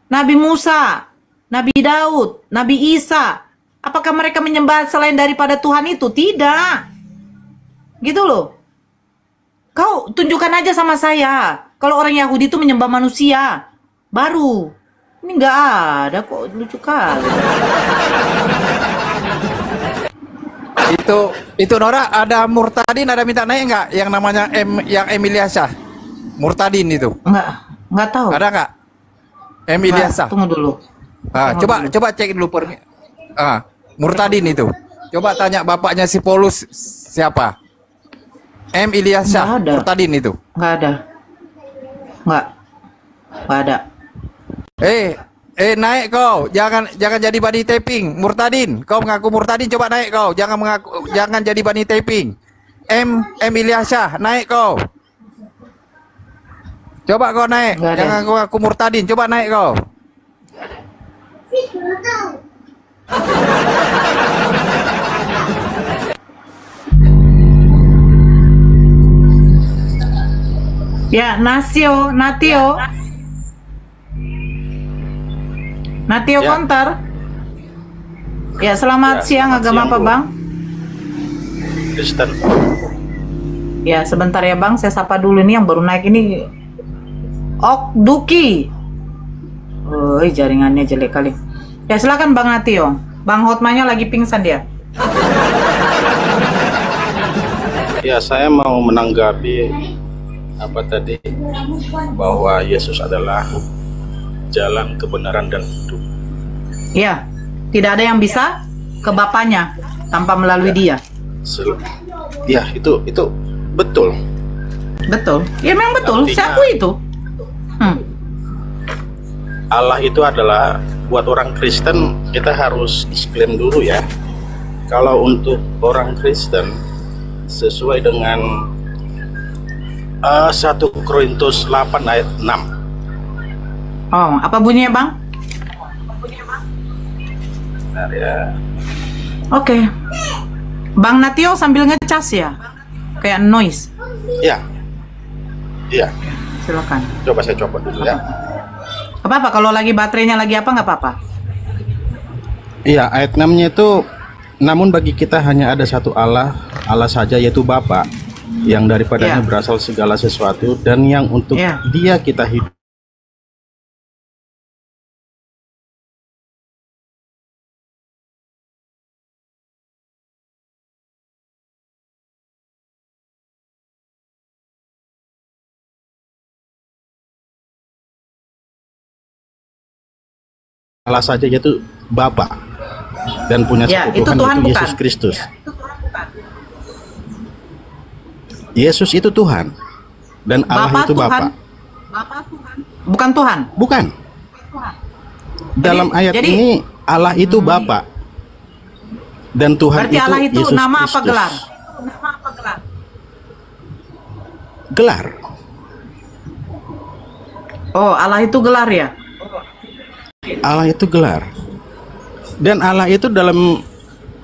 Nabi Musa, Nabi Daud, Nabi Isa, apakah mereka menyembah selain daripada Tuhan itu? Tidak. Gitu loh. Kau tunjukkan aja sama saya. Kalau orang Yahudi itu menyembah manusia. Baru. Ini nggak ada kok. Lucu kali. Itu Nora, ada Murtadin, ada minta naik nggak? Yang namanya yang Emilyasa. Murtadin itu. Nggak tahu. Ada nggak? Emilyasa. Tunggu dulu. Coba cek dulu Murtadin itu. Coba tanya bapaknya si Paulus siapa? Ilyasa Murtadin itu. Nggak ada. Nggak ada. Naik kau. Jangan jadi body taping. Murtadin, kau mengaku Murtadin, coba naik kau. Jangan jadi body taping. Ilyasa, naik kau. Coba kau naik. Jangan kau ngaku Murtadin, coba naik kau. Ya, Natio Ya. Konter. Ya, selamat siang. Agama apa, Bang? Kristen. Ya, sebentar ya, Bang. Saya sapa dulu nih yang baru naik ini. Duki. Jaringannya jelek kali. Ya, silakan Bang Natio. Bang Hotmanya lagi pingsan dia. Ya, saya mau menanggapi apa tadi, bahwa Yesus adalah jalan kebenaran dan hidup. Ya, tidak ada yang bisa ke Bapaknya tanpa melalui dia. Ya, itu betul. Betul. Ya, memang betul. Artinya, saya akui itu. Allah itu adalah, buat orang Kristen kita harus disclaim dulu ya. Kalau untuk orang Kristen sesuai dengan 1 Korintus 8 ayat 6. Oh, apa bunyinya, Bang? Bentar ya. Oke. Bang Natio sambil ngecas ya? Kayak noise. Iya. Silakan. Coba saya copot dulu ya. Apa-apa kalau lagi baterainya lagi apa nggak apa-apa. Iya, ayat 6-nya itu, namun bagi kita hanya ada satu Allah saja, yaitu Bapa, yang daripadanya berasal segala sesuatu dan yang untuk Dia kita hidup. Allah saja, yaitu Bapa, dan punya satu Tuhan, itu Yesus Kristus. Yesus itu Tuhan dan Allah itu Bapa. Bukan Tuhan. Bukan. Dalam ayat ini Allah itu Bapa dan Tuhan berarti itu Allah itu Yesus nama Kristus. apa gelar? Gelar. Oh, Allah itu gelar ya? Allah itu gelar. Dan Allah itu dalam,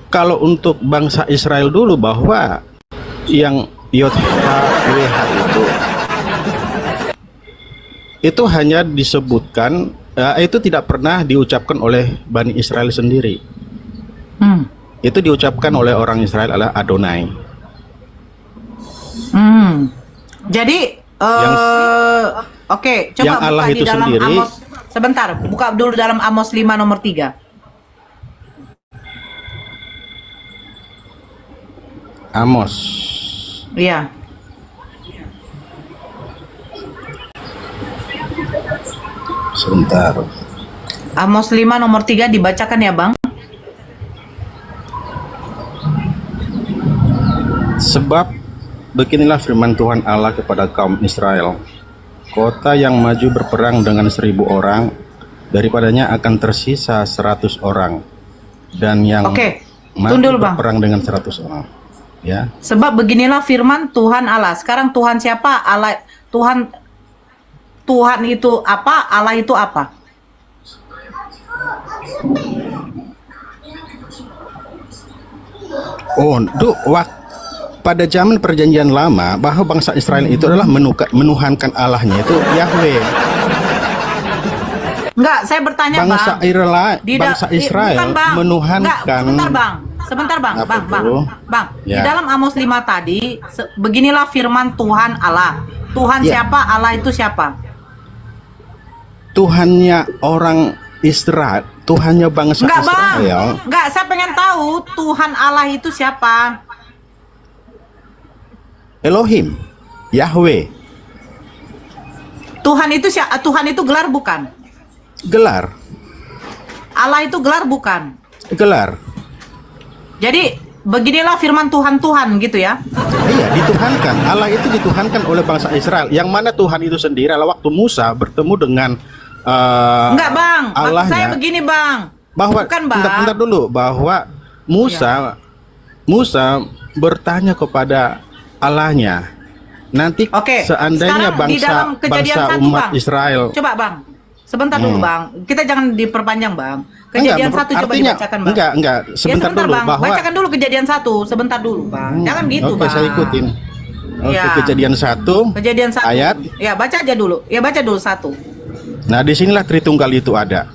kalau untuk bangsa Israel dulu, bahwa yang YHWH itu hanya disebutkan, itu tidak pernah diucapkan oleh Bani Israel sendiri. Itu diucapkan oleh orang Israel adalah Adonai. Jadi oke, coba yang Allah buka itu di dalam sendiri. Amos. Sebentar, buka dulu dalam Amos 5 nomor 3. Amos. Iya. Sebentar. Amos 5 nomor 3 dibacakan ya, Bang. Sebab beginilah firman Tuhan Allah kepada kaum Israel. Kota yang maju berperang dengan 1000 orang, daripadanya akan tersisa 100 orang. Dan yang maju berperang dengan 100 orang. Ya. Sebab beginilah firman Tuhan Allah. Sekarang Tuhan siapa? Allah. Tuhan itu apa? Allah itu apa? Oh, pada zaman perjanjian lama bahwa bangsa Israel itu adalah menuhankan Allahnya itu Yahweh. Enggak, saya bertanya bangsa Israel menuhankan. Sebentar bang. Ya. Di dalam Amos 5 tadi, beginilah firman Tuhan Allah. Tuhan siapa? Allah itu siapa? Tuhannya orang Israel, Tuhannya bangsa Israel. Enggak, saya pengen tahu Tuhan Allah itu siapa? Elohim, Yahweh. Tuhan itu siapa? Tuhan itu gelar bukan? Gelar. Allah itu gelar bukan? Gelar. Jadi beginilah firman Tuhan gitu ya? Iya, dituhankan. Allah itu dituhankan oleh bangsa Israel. Yang mana Tuhan itu sendiri adalah waktu Musa bertemu dengan enggak bang, Allahnya. Saya begini bang. Bahwa bukan bang. Bentar dulu, bahwa Musa bertanya kepada Allahnya. Nanti seandainya bangsa umat Israel. Coba bang, sebentar dulu bang. Kita jangan diperpanjang bang. Kejadian 1 coba dibacakan bang. Enggak. Sebentar dulu bang. bahwa. Bacakan dulu kejadian 1. Sebentar dulu bang. Jangan gitu bang. Oke, saya ikutin. Oke, kejadian 1. Kejadian 1. Ayat. Ya baca aja dulu. Ya baca dulu 1. Nah, disinilah Tritunggal itu ada.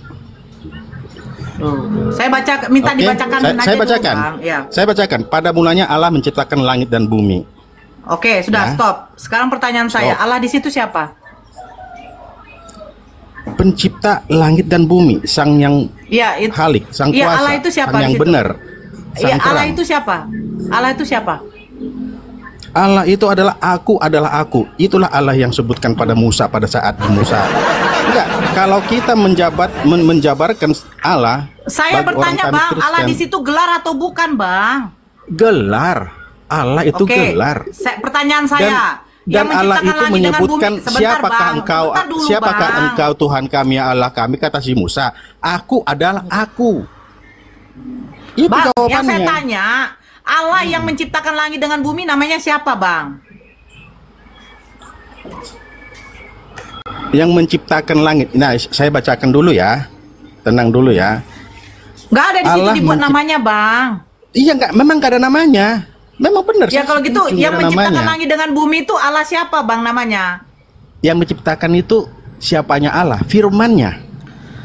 Saya minta dibacakan. Saya bacakan. Dulu, ya. Saya bacakan. Pada mulanya Allah menciptakan langit dan bumi. Oke, sudah stop. Sekarang pertanyaan saya, Allah di situ siapa? Pencipta langit dan bumi, Sang yang Halik, Sang Kuasa, Allah itu siapa Sang yang benar. Allah itu siapa? Allah itu siapa? Allah itu adalah aku. Itulah Allah yang sebutkan pada Musa pada saat Musa. Enggak, kalau kita menjabarkan Allah. Saya bertanya bang, Kristen, Allah di situ gelar atau bukan bang? Gelar. Allah itu gelar. Pertanyaan saya. Dan Allah itu menyebutkan siapakah engkau Tuhan kami ya Allah kami, kata si Musa, aku adalah aku. Itu bang, jawabannya. Yang saya tanya, Allah yang menciptakan langit dengan bumi namanya siapa bang? Yang menciptakan langit. Nah, saya bacakan dulu ya. Tenang dulu ya. Nggak ada di situ dibuat namanya bang. Iya, memang nggak ada namanya. Memang benar. Ya kalau gitu yang menciptakan langit dengan bumi itu Allah siapa bang namanya? Yang menciptakan itu siapanya Allah? Firman-Nya.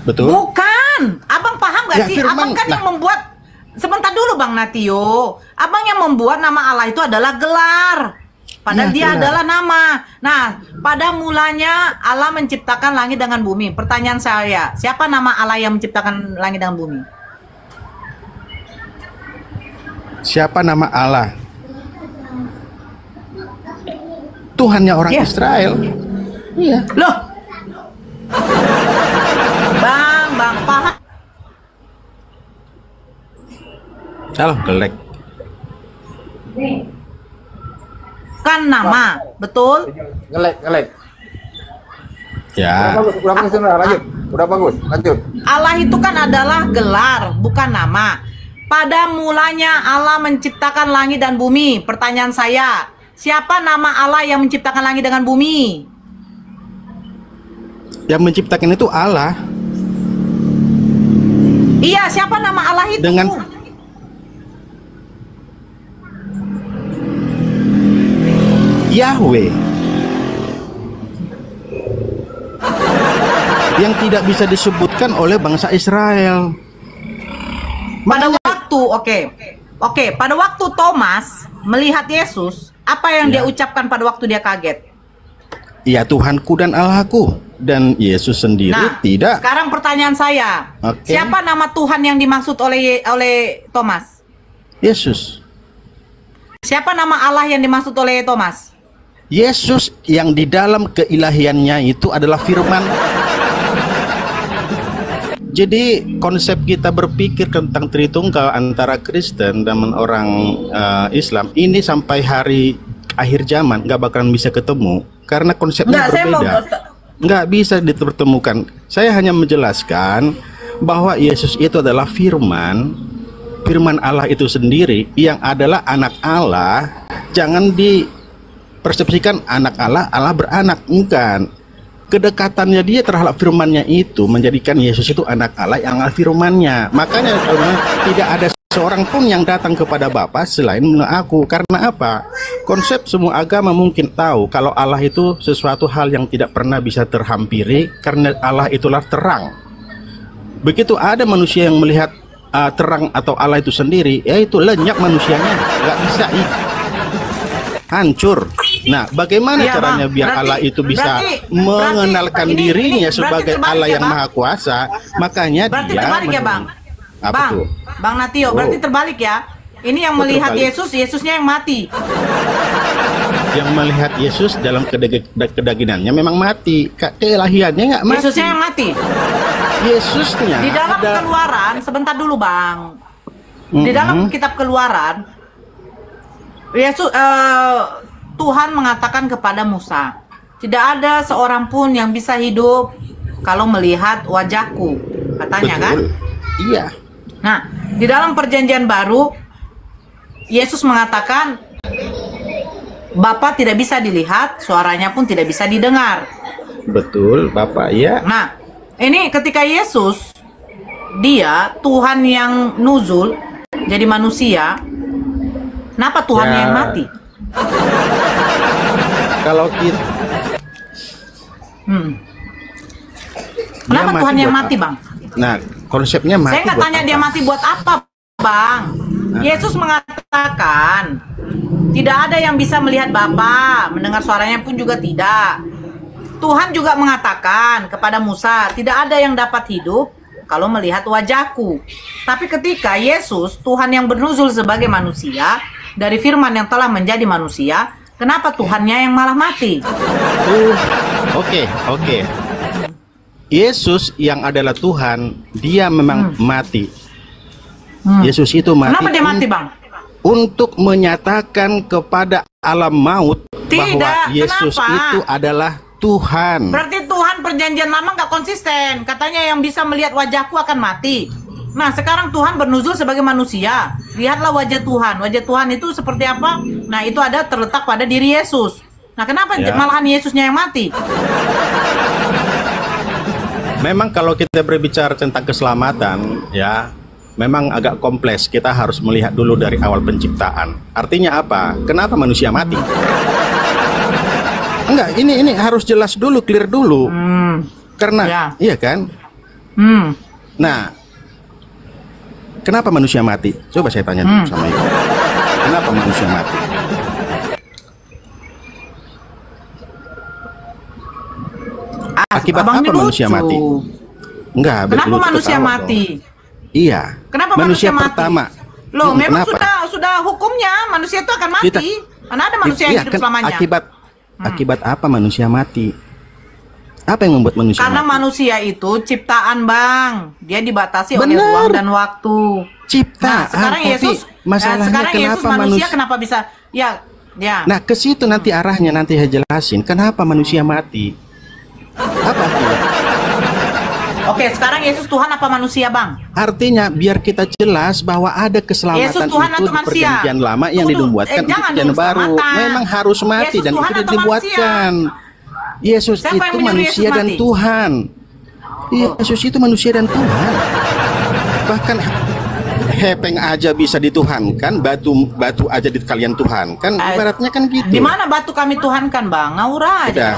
Betul? Bukan. Abang paham gak sih? Abang kan yang membuat. Sebentar dulu bang Natio. Abang yang membuat nama Allah itu adalah gelar. Padahal dia adalah nama. Nah, pada mulanya Allah menciptakan langit dengan bumi. Pertanyaan saya, siapa nama Allah yang menciptakan langit dengan bumi? Siapa nama Allah? Tuhannya orang Israel. Iya. Loh. Bang, paham? Salah, gelek. Kan nama, betul? Gelek. Ya. Udah bagus, lanjut. Allah itu kan adalah gelar, bukan nama. Pada mulanya Allah menciptakan langit dan bumi. Pertanyaan saya, siapa nama Allah yang menciptakan langit dengan bumi? Yang menciptakan itu Allah. Iya, siapa nama Allah itu? Dengan Yahweh. Yang tidak bisa disebutkan oleh bangsa Israel. Pada waktu, pada waktu Thomas melihat Yesus, apa yang dia ucapkan pada waktu dia kaget? Ya, Tuhanku dan Allahku. Dan Yesus sendiri tidak. Sekarang pertanyaan saya, siapa nama Tuhan yang dimaksud oleh Thomas? Yesus. Siapa nama Allah yang dimaksud oleh Thomas? Yesus yang di dalam keilahiannya itu adalah firman. Jadi konsep kita berpikir tentang Tritunggal antara Kristen dan orang Islam ini sampai hari akhir zaman nggak bakalan bisa ketemu karena konsepnya berbeda. Nggak bisa dipertemukan. Saya hanya menjelaskan bahwa Yesus itu adalah firman Allah itu sendiri yang adalah anak Allah. Jangan dipersepsikan anak Allah, Allah beranak, bukan. Kedekatannya dia terhadap firmannya itu menjadikan Yesus itu anak Allah yang firmannya. Makanya tidak ada seorang pun yang datang kepada Bapa selain aku. Karena apa? Konsep semua agama mungkin tahu kalau Allah itu sesuatu hal yang tidak pernah bisa terhampiri karena Allah itulah terang. Begitu ada manusia yang melihat terang atau Allah itu sendiri, ya itu lenyap manusianya, nggak bisa hancur. Nah, bagaimana caranya biar Allah itu bisa mengenalkan dirinya sebagai Allah yang Maha Kuasa? Makanya berarti dia terbalik ya, Bang. Bang Natio, berarti terbalik ya. Ini yang melihat Yesus, Yesusnya yang mati. Yang melihat Yesus dalam kedaginannya memang mati. Keilahiannya nggak mati. Yesusnya yang mati. Yesusnya di dalam Keluaran, sebentar dulu Bang. Di dalam kitab Keluaran, Yesus Tuhan mengatakan kepada Musa, tidak ada seorang pun yang bisa hidup kalau melihat wajahku, katanya. Betul. Kan? Iya. Nah, di dalam perjanjian baru, Yesus mengatakan, Bapa tidak bisa dilihat, suaranya pun tidak bisa didengar. Betul, Bapak, ya. Nah, ini ketika Yesus, dia Tuhan yang nuzul, jadi manusia, kenapa Tuhannya yang mati? Kalau kita kenapa Tuhan yang mati, Bang? Nah, konsepnya mati. Saya nggak tanya dia mati buat apa, Bang. Yesus mengatakan tidak ada yang bisa melihat Bapa, mendengar suaranya pun juga tidak. Tuhan juga mengatakan kepada Musa, tidak ada yang dapat hidup kalau melihat wajahku. Tapi ketika Yesus, Tuhan yang bernuzul sebagai manusia, dari firman yang telah menjadi manusia, kenapa Tuhannya yang malah mati? Oke. Yesus yang adalah Tuhan, dia memang mati. Yesus itu mati. Kenapa dia mati, Bang? Untuk menyatakan kepada alam maut bahwa Yesus itu adalah Tuhan. Berarti Tuhan perjanjian lama nggak konsisten. Katanya yang bisa melihat wajahku akan mati. Nah, sekarang Tuhan bernuzul sebagai manusia. Lihatlah wajah Tuhan. Wajah Tuhan itu seperti apa? Nah, itu ada terletak pada diri Yesus. Nah, kenapa malahan Yesusnya yang mati? Memang kalau kita berbicara tentang keselamatan, ya, memang agak kompleks. Kita harus melihat dulu dari awal penciptaan. Artinya apa? Kenapa manusia mati? Enggak, ini harus jelas dulu, clear dulu. Karena, iya kan? Nah, kenapa manusia mati? Coba saya tanya dulu sama Ibu. Kenapa manusia mati? Akibat apa manusia mati? Enggak, kenapa manusia mati? Iya. Kenapa manusia pertama? Loh, memang sudah hukumnya manusia itu akan mati. Karena ada manusia yang hidup selamanya. Akibat apa manusia mati? Apa yang membuat manusia Karena mati? manusia itu ciptaan, Bang. Dia dibatasi oleh ruang dan waktu. Ciptaan. Nah, sekarang Yesus, masalahnya kenapa manusia kenapa bisa? Ya. Nah, ke situ nanti arahnya, nanti saya jelasin. Kenapa manusia mati? Apa akibat? Oke, sekarang Yesus Tuhan apa manusia, Bang? Artinya biar kita jelas bahwa ada keselamatan Yesus Tuhan itu di perjanjian lama yang dibuatkan di perjanjian baru. Memang harus mati dan itu dibuatkan. Yesus itu manusia dan Tuhan. Yesus itu manusia dan Tuhan. Bahkan hepeng aja bisa dituhankan, batu aja di kalian Tuhan kan, ibaratnya kan gitu. Di mana batu kami tuhankan, Bang? Ngaura aja.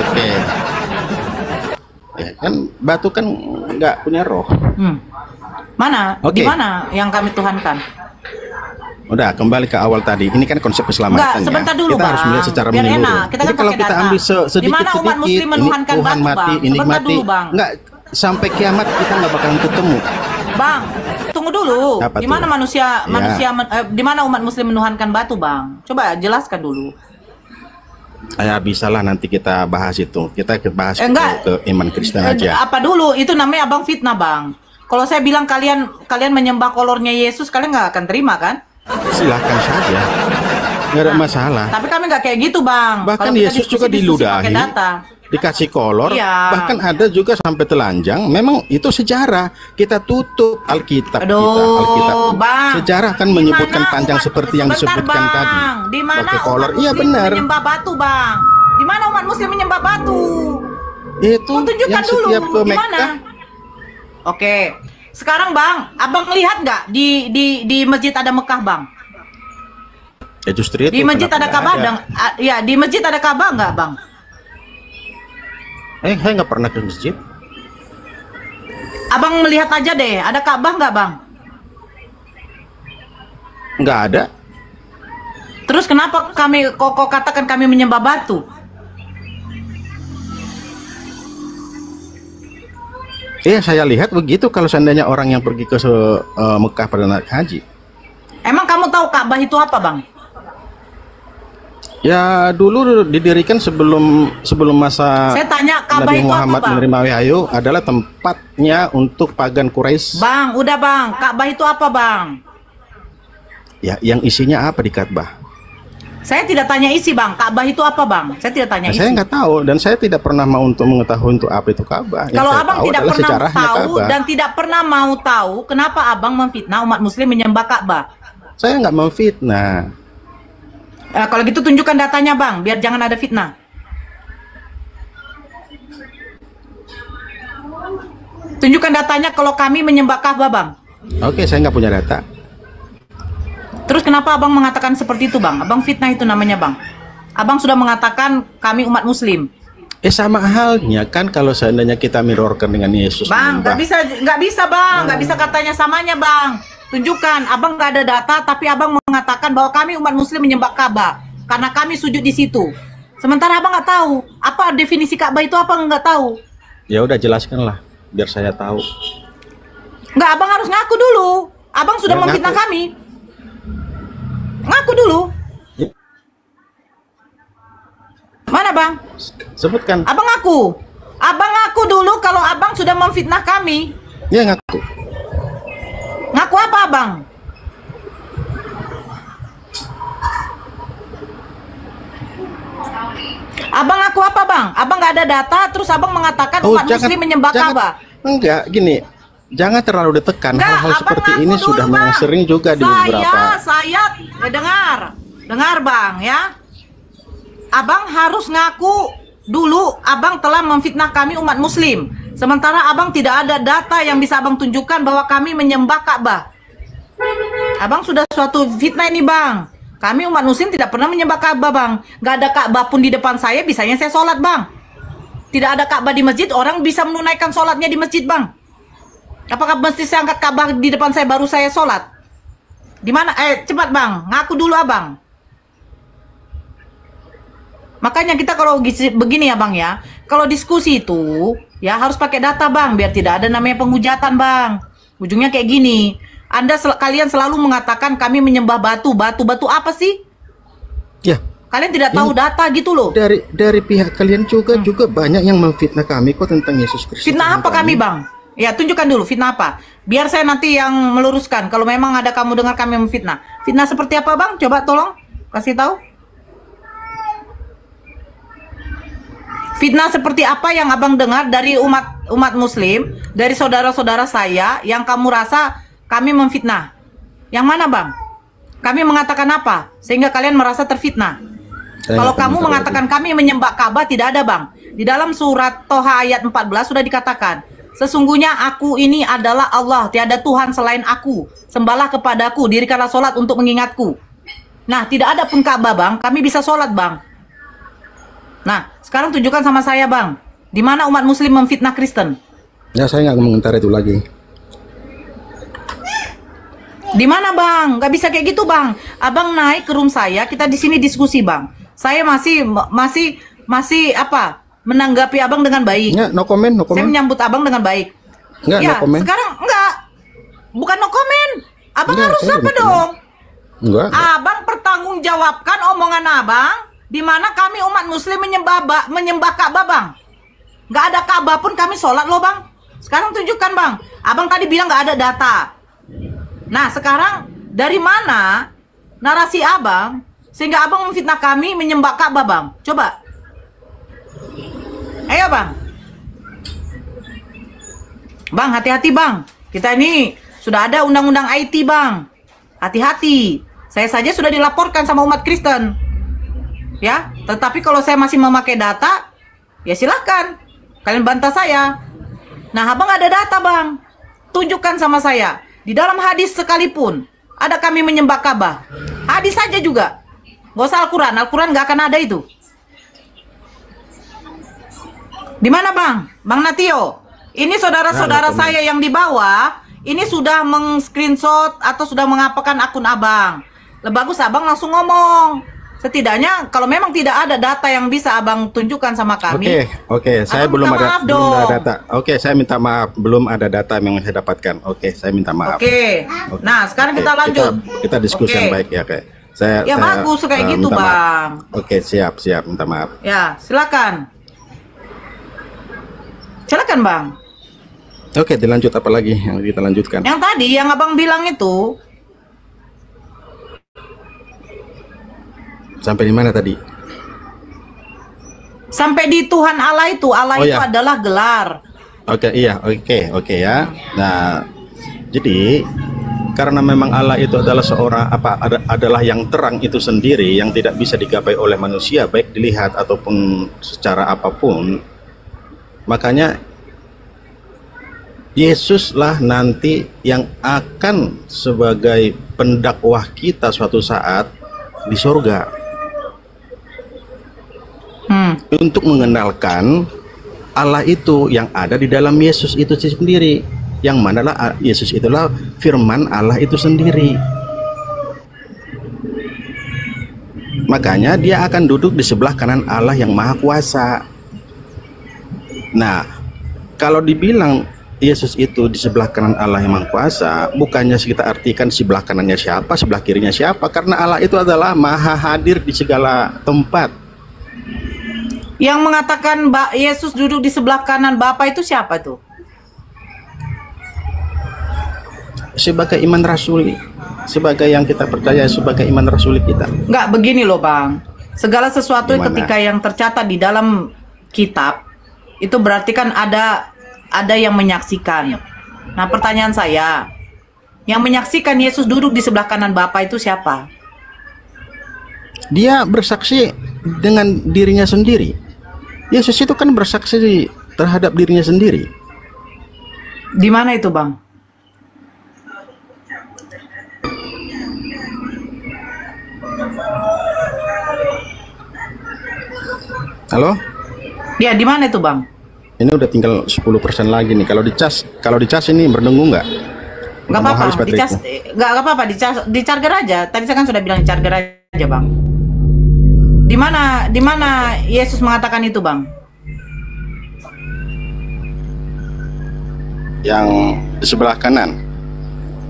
Oke. Ya, kan batu kan nggak punya roh. Mana? Di mana yang kami tuhankan? Udah, kembali ke awal tadi. Ini kan konsep keselamatan. Sebentar dulu, kita Bang. harus melihat secara Biar menyeluruh. enak. Kita jadi kan kalau kita data. ambil sedikit-sedikit, ini Tuhan mati, ini mati, dulu, Bang. nggak sampai kiamat kita nggak bakalan ketemu. Bang, tunggu tunggu dulu. Apa Di mana tuh? manusia Ya. di mana umat muslim menuhankan batu, Bang? Coba jelaskan dulu. Ya bisalah nanti kita bahas itu. Kita bahas Enggak. ke iman Kristen aja. Apa dulu? Itu namanya Abang fitnah, Bang. Kalau saya bilang kalian menyembah kolornya Yesus, kalian nggak akan terima kan? Silahkan saja, nggak ada masalah. Tapi kami nggak kayak gitu, Bang. Bahkan Kalau kita Yesus juga diskusi pakai diludahi, data. dikasih kolor, Iya. bahkan ada juga sampai telanjang. Memang itu sejarah. Kita tutup Alkitab kita. Alkitab. Bang. Sejarah kan Di menyebutkan mana panjang umat- seperti yang sebentar, disebutkan Bang. tadi. Di mana Pakai kolor, umat iya muslim benar. menyembah batu, Bang? Di mana umat muslim menyembah batu? Itu Tunjukkan yang dulu setiap ke di Mekah. mana. Oke. Sekarang, Bang, Abang lihat nggak di masjid ada Mekah, Bang? Ya justru itu. Di masjid ada kenapa Ka'bah, nggak ada? ya di masjid ada Ka'bah nggak, Bang? Saya nggak pernah ke masjid. Abang melihat aja deh, ada Ka'bah nggak, Bang? Nggak ada. Terus kenapa kok katakan kami menyembah batu? Iya, saya lihat begitu kalau seandainya orang yang pergi ke Mekah pada naik haji. Emang kamu tahu Ka'bah itu apa, Bang? Ya dulu didirikan sebelum masa Saya tanya, Ka'bah Nabi itu Muhammad apa, Bang? menerima wahyu adalah tempatnya untuk pagan Quraisy. Bang, udah, Bang. Ka'bah itu apa, Bang? Ya, yang isinya apa di Ka'bah? Saya tidak tanya isi, Bang. Ka'bah itu apa, Bang? Saya tidak tanya Nah, isi. saya nggak tahu dan saya tidak pernah mau untuk mengetahui untuk apa itu Ka'bah. Yang Kalau saya Abang tahu tidak adalah pernah sejarahnya tahu Ka'bah. dan tidak pernah mau tahu, kenapa Abang memfitnah umat muslim menyembah Ka'bah? Saya nggak memfitnah. Kalau gitu tunjukkan datanya, Bang, biar jangan ada fitnah. Tunjukkan datanya kalau kami menyembah Ka'bah, Bang. Oke, saya nggak punya data. Terus kenapa Abang mengatakan seperti itu, Bang? Abang fitnah itu namanya, Bang. Abang sudah mengatakan kami umat muslim. Sama halnya kan kalau seandainya kita mirrorkan dengan Yesus. Bang, menyembah. nggak bisa, Bang. Nggak bisa katanya samanya, Bang. Tunjukkan, Abang nggak ada data, tapi Abang mengatakan bahwa kami umat muslim menyembah Ka'bah karena kami sujud di situ. Sementara Abang nggak tahu apa definisi Ka'bah itu, apa nggak tahu. Ya udah jelaskanlah biar saya tahu. Nggak, Abang harus ngaku dulu. Abang sudah Ya, memfitnah ngaku. kami. Ngaku dulu. Ya. Mana, Bang? Sebutkan. Abang ngaku. Abang ngaku dulu kalau Abang sudah memfitnah kami. Ya ngaku. Ngaku apa, Abang? Abang ngaku apa, Bang? Abang nggak ada data, terus Abang mengatakan umat muslim menyembah Ka'bah. Enggak, gini. Jangan terlalu ditekan. Enggak, Hal-hal Abang seperti ngaku ini dulu, sudah Bang. sering juga di beberapa. Dengar, Bang, ya. Abang harus ngaku dulu Abang telah memfitnah kami umat muslim. Sementara Abang tidak ada data yang bisa Abang tunjukkan bahwa kami menyembah Ka'bah. Abang sudah suatu fitnah ini, Bang. Kami umat muslim tidak pernah menyembah Ka'bah, Bang. Gak ada Ka'bah pun di depan saya, bisanya saya sholat, Bang. Tidak ada Ka'bah di masjid, orang bisa menunaikan sholatnya di masjid, Bang. Apakah mesti saya angkat Ka'bah di depan saya baru saya sholat? Di mana? Cepat, Bang. Ngaku dulu, Abang. Makanya kita kalau begini ya, Bang, ya. Kalau diskusi itu ya harus pakai data, Bang, biar tidak ada namanya penghujatan, Bang. Ujungnya kayak gini. Kalian selalu mengatakan kami menyembah batu apa sih? Ya. Kalian tidak tahu data gitu loh. Dari pihak kalian juga banyak yang memfitnah kami kok tentang Yesus Kristus. Fitnah apa kami, Bang? Ya, tunjukkan dulu fitnah apa. Biar saya nanti yang meluruskan. Kalau memang ada kamu dengar kami memfitnah. Fitnah seperti apa, Bang? Coba tolong kasih tahu. Fitnah seperti apa yang Abang dengar dari umat muslim, dari saudara-saudara saya yang kamu rasa kami memfitnah? Yang mana, Bang? Kami mengatakan apa sehingga kalian merasa terfitnah? Kalau kamu mengatakan kami menyembah Ka'bah, tidak ada, Bang. Di dalam surat Toha ayat 14 sudah dikatakan, sesungguhnya aku ini adalah Allah, tiada Tuhan selain aku. Sembahlah kepadaku, dirikanlah sholat untuk mengingatku. Nah, tidak ada pun Ka'bah, Bang. Kami bisa sholat, Bang. Nah, sekarang tunjukkan sama saya, Bang. Di mana umat muslim memfitnah Kristen? Ya, saya nggak komentar itu lagi. Di mana, Bang? Gak bisa kayak gitu, Bang. Abang naik ke room saya, kita di sini diskusi, Bang. Saya masih apa? Menanggapi Abang dengan baik. Nggak, no comment. Saya menyambut Abang dengan baik. Nggak, ya, no comment. sekarang enggak. Bukan no comment. Abang Enggak, harus saya apa belum dong? Enggak. Abang pertanggungjawabkan omongan abang, di mana kami umat muslim menyembah Ka'bah, Bang. Nggak ada Ka'bah pun kami sholat loh, Bang. Sekarang tunjukkan, Bang. Abang tadi bilang nggak ada data. Nah, sekarang dari mana narasi abang sehingga abang memfitnah kami menyembah Ka'bah, Bang? Coba. Ayo, Bang. Bang, hati-hati, Bang. Kita ini sudah ada undang-undang IT, Bang. Hati-hati. Saya saja sudah dilaporkan sama umat Kristen. Ya, tetapi kalau saya masih memakai data, ya silahkan. Kalian bantah saya. Nah, abang ada data, Bang. Tunjukkan sama saya. Di dalam hadis sekalipun, ada kami menyembah Ka'bah. Hadis saja juga. Gak usah Al-Quran. Al-Quran gak akan ada itu. Di mana, Bang? Bang Natio. Ini saudara-saudara saya yang di bawah, ini sudah meng-screenshot atau sudah mengapakan akun abang. Bagus abang langsung ngomong. Setidaknya kalau memang tidak ada data yang bisa abang tunjukkan sama kami. Oke, saya belum ada data. Oke, saya minta maaf, belum ada data yang saya dapatkan. Oke, saya minta maaf. Oke. Nah, sekarang kita lanjut. Kita diskusi yang baik ya, kayak. Saya bagus kayak gitu, Bang. Oke, siap, minta maaf. Ya, silakan. Silakan, Bang. Oke, dilanjut apa lagi yang kita lanjutkan? Yang tadi yang abang bilang itu. Sampai di mana tadi? Sampai di Tuhan Allah itu. Allah itu adalah gelar. Oke, iya, oke ya. Nah, jadi karena memang Allah itu adalah adalah yang terang itu sendiri yang tidak bisa digapai oleh manusia baik dilihat ataupun secara apapun. Makanya Yesuslah nanti yang akan sebagai pendakwah kita suatu saat di surga. Untuk mengenalkan Allah itu yang ada di dalam Yesus itu sendiri. Yang manalah Yesus itulah firman Allah itu sendiri. Makanya dia akan duduk di sebelah kanan Allah yang Maha Kuasa. Nah, kalau dibilang Yesus itu di sebelah kanan Allah yang Maha Kuasa, bukannya kita artikan sebelah kanannya siapa, sebelah kirinya siapa, karena Allah itu adalah maha hadir di segala tempat. Yang mengatakan Yesus duduk di sebelah kanan Bapa itu siapa tuh? Sebagai iman rasuli, sebagai yang kita percaya sebagai iman rasuli kita. Enggak, begini loh Bang. Segala sesuatu ketika yang tercatat di dalam kitab, itu berarti kan ada yang menyaksikan. Nah, pertanyaan saya, yang menyaksikan Yesus duduk di sebelah kanan Bapa itu siapa? Dia bersaksi dengan dirinya sendiri. Yesus itu kan bersaksi terhadap dirinya sendiri. Di mana itu, Bang? Halo? Ya, di mana itu, Bang? Ini udah tinggal 10% lagi nih. Kalau dicas ini berdengung nggak? Nggak apa-apa. Nggak apa-apa. Di charger aja. Tadi saya kan sudah bilang charger aja, Bang. Di mana Yesus mengatakan itu, Bang? Yang di sebelah kanan.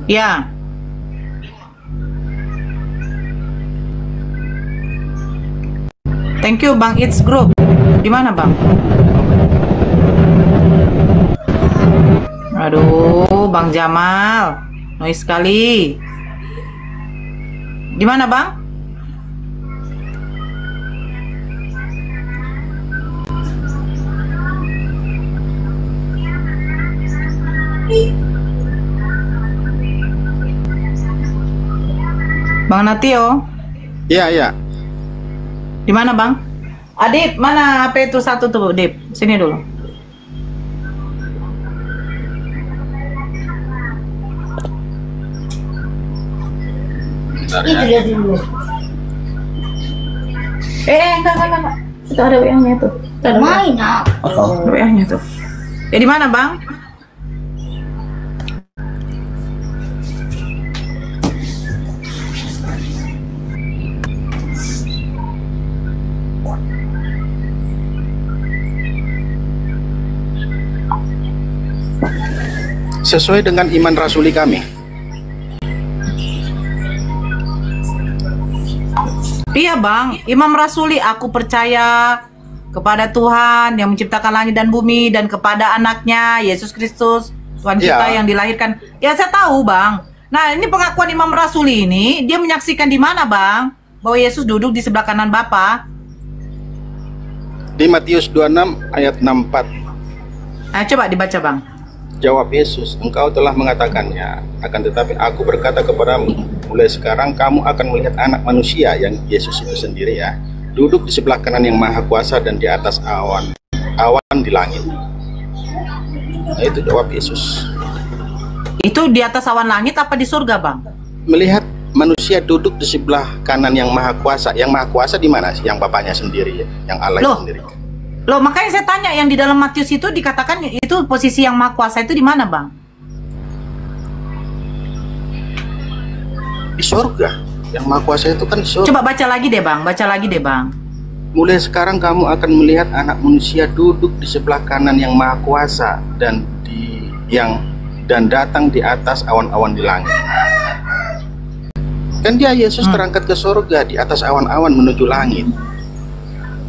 Ya. Thank you, Bang It's Group. Di mana, Bang? Aduh, Bang Jamal, noise sekali. Di mana, Bang? Bang Natio? Iya, iya. Di mana, Bang? Adip, mana HP itu satu tuh, Dip? Sini dulu. Itu dia dulu. Enggak. Itu ada WA-nya tuh. Ada main, WA-nya tuh. Ya di mana, Bang? Sesuai dengan iman rasuli kami. Iya bang, Imam Rasuli, aku percaya kepada Tuhan yang menciptakan langit dan bumi dan kepada anaknya Yesus Kristus Tuhan kita yang dilahirkan. Ya saya tahu bang. Nah ini pengakuan Imam Rasuli ini, dia menyaksikan di mana bang bahwa Yesus duduk di sebelah kanan Bapa? Di Matius 26 ayat 64. Nah coba dibaca bang. Jawab Yesus, engkau telah mengatakannya, akan tetapi aku berkata kepadamu, mulai sekarang kamu akan melihat anak manusia, yang Yesus itu sendiri ya, duduk di sebelah kanan yang maha kuasa dan di atas awan di langit. Nah itu jawab Yesus. Itu di atas awan langit apa di surga bang? Melihat manusia duduk di sebelah kanan yang maha kuasa. Yang maha kuasa di mana sih? Yang Bapaknya sendiri ya, yang Allah sendiri. Loh, makanya saya tanya, yang di dalam Matius itu dikatakan itu posisi yang maha kuasa itu di mana, Bang? Di surga. Yang maha kuasa itu kan di surga. Coba baca lagi deh, Bang. Baca lagi deh, Bang. Mulai sekarang kamu akan melihat anak manusia duduk di sebelah kanan yang maha kuasa dan datang di atas awan-awan di langit. Kan dia Yesus terangkat ke surga di atas awan-awan menuju langit,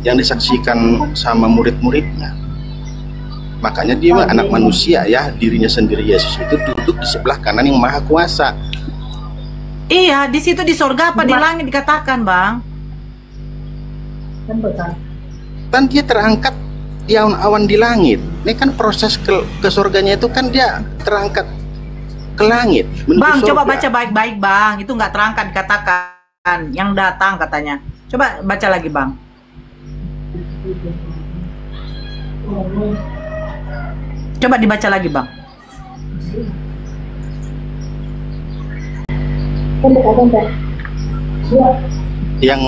yang disaksikan sama murid-muridnya. Makanya dia anak manusia ya, dirinya sendiri Yesus itu duduk di sebelah kanan yang maha kuasa. Iya, di situ di surga apa di langit dikatakan, Bang? Kan dia terangkat di awan-awan di langit. Ini kan proses ke surganya itu kan dia terangkat ke langit. Bang, surga. coba baca baik-baik, Bang. Itu nggak terangkat dikatakan, yang datang katanya. Coba baca lagi, Bang. Coba dibaca lagi, Bang. Yang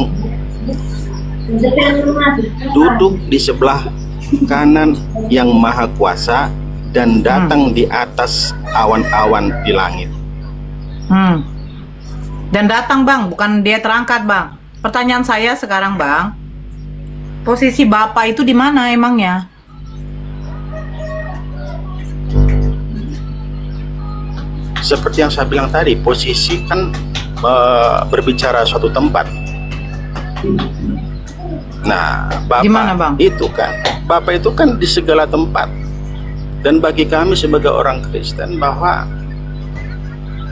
duduk di sebelah kanan yang maha kuasa dan datang di atas awan-awan di langit. Dan datang, Bang, bukan dia terangkat, Bang. Pertanyaan saya sekarang, Bang, posisi Bapak itu di mana emangnya? Seperti yang saya bilang tadi, posisi kan berbicara suatu tempat. Nah, Bapak Gimana, Bang? itu kan, Bapak itu kan di segala tempat. Dan bagi kami sebagai orang Kristen bahwa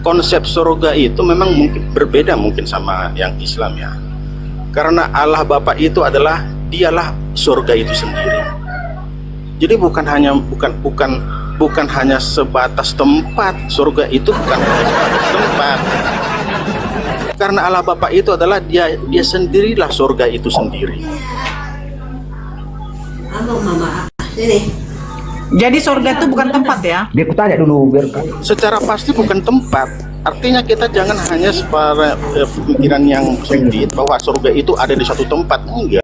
konsep surga itu memang mungkin berbeda mungkin sama yang Islam ya. Karena Allah Bapa itu adalah dialah surga itu sendiri. Jadi bukan hanya sebatas tempat. Surga itu bukan hanya sebatas tempat. Karena Allah Bapa itu adalah dia sendirilah surga itu sendiri. Halo Mama, sini. Jadi surga itu bukan tempat ya? Biar aku tanya dulu biar. Secara pasti bukan tempat. Artinya kita jangan hanya pemikiran yang sempit bahwa surga itu ada di satu tempat. Enggak.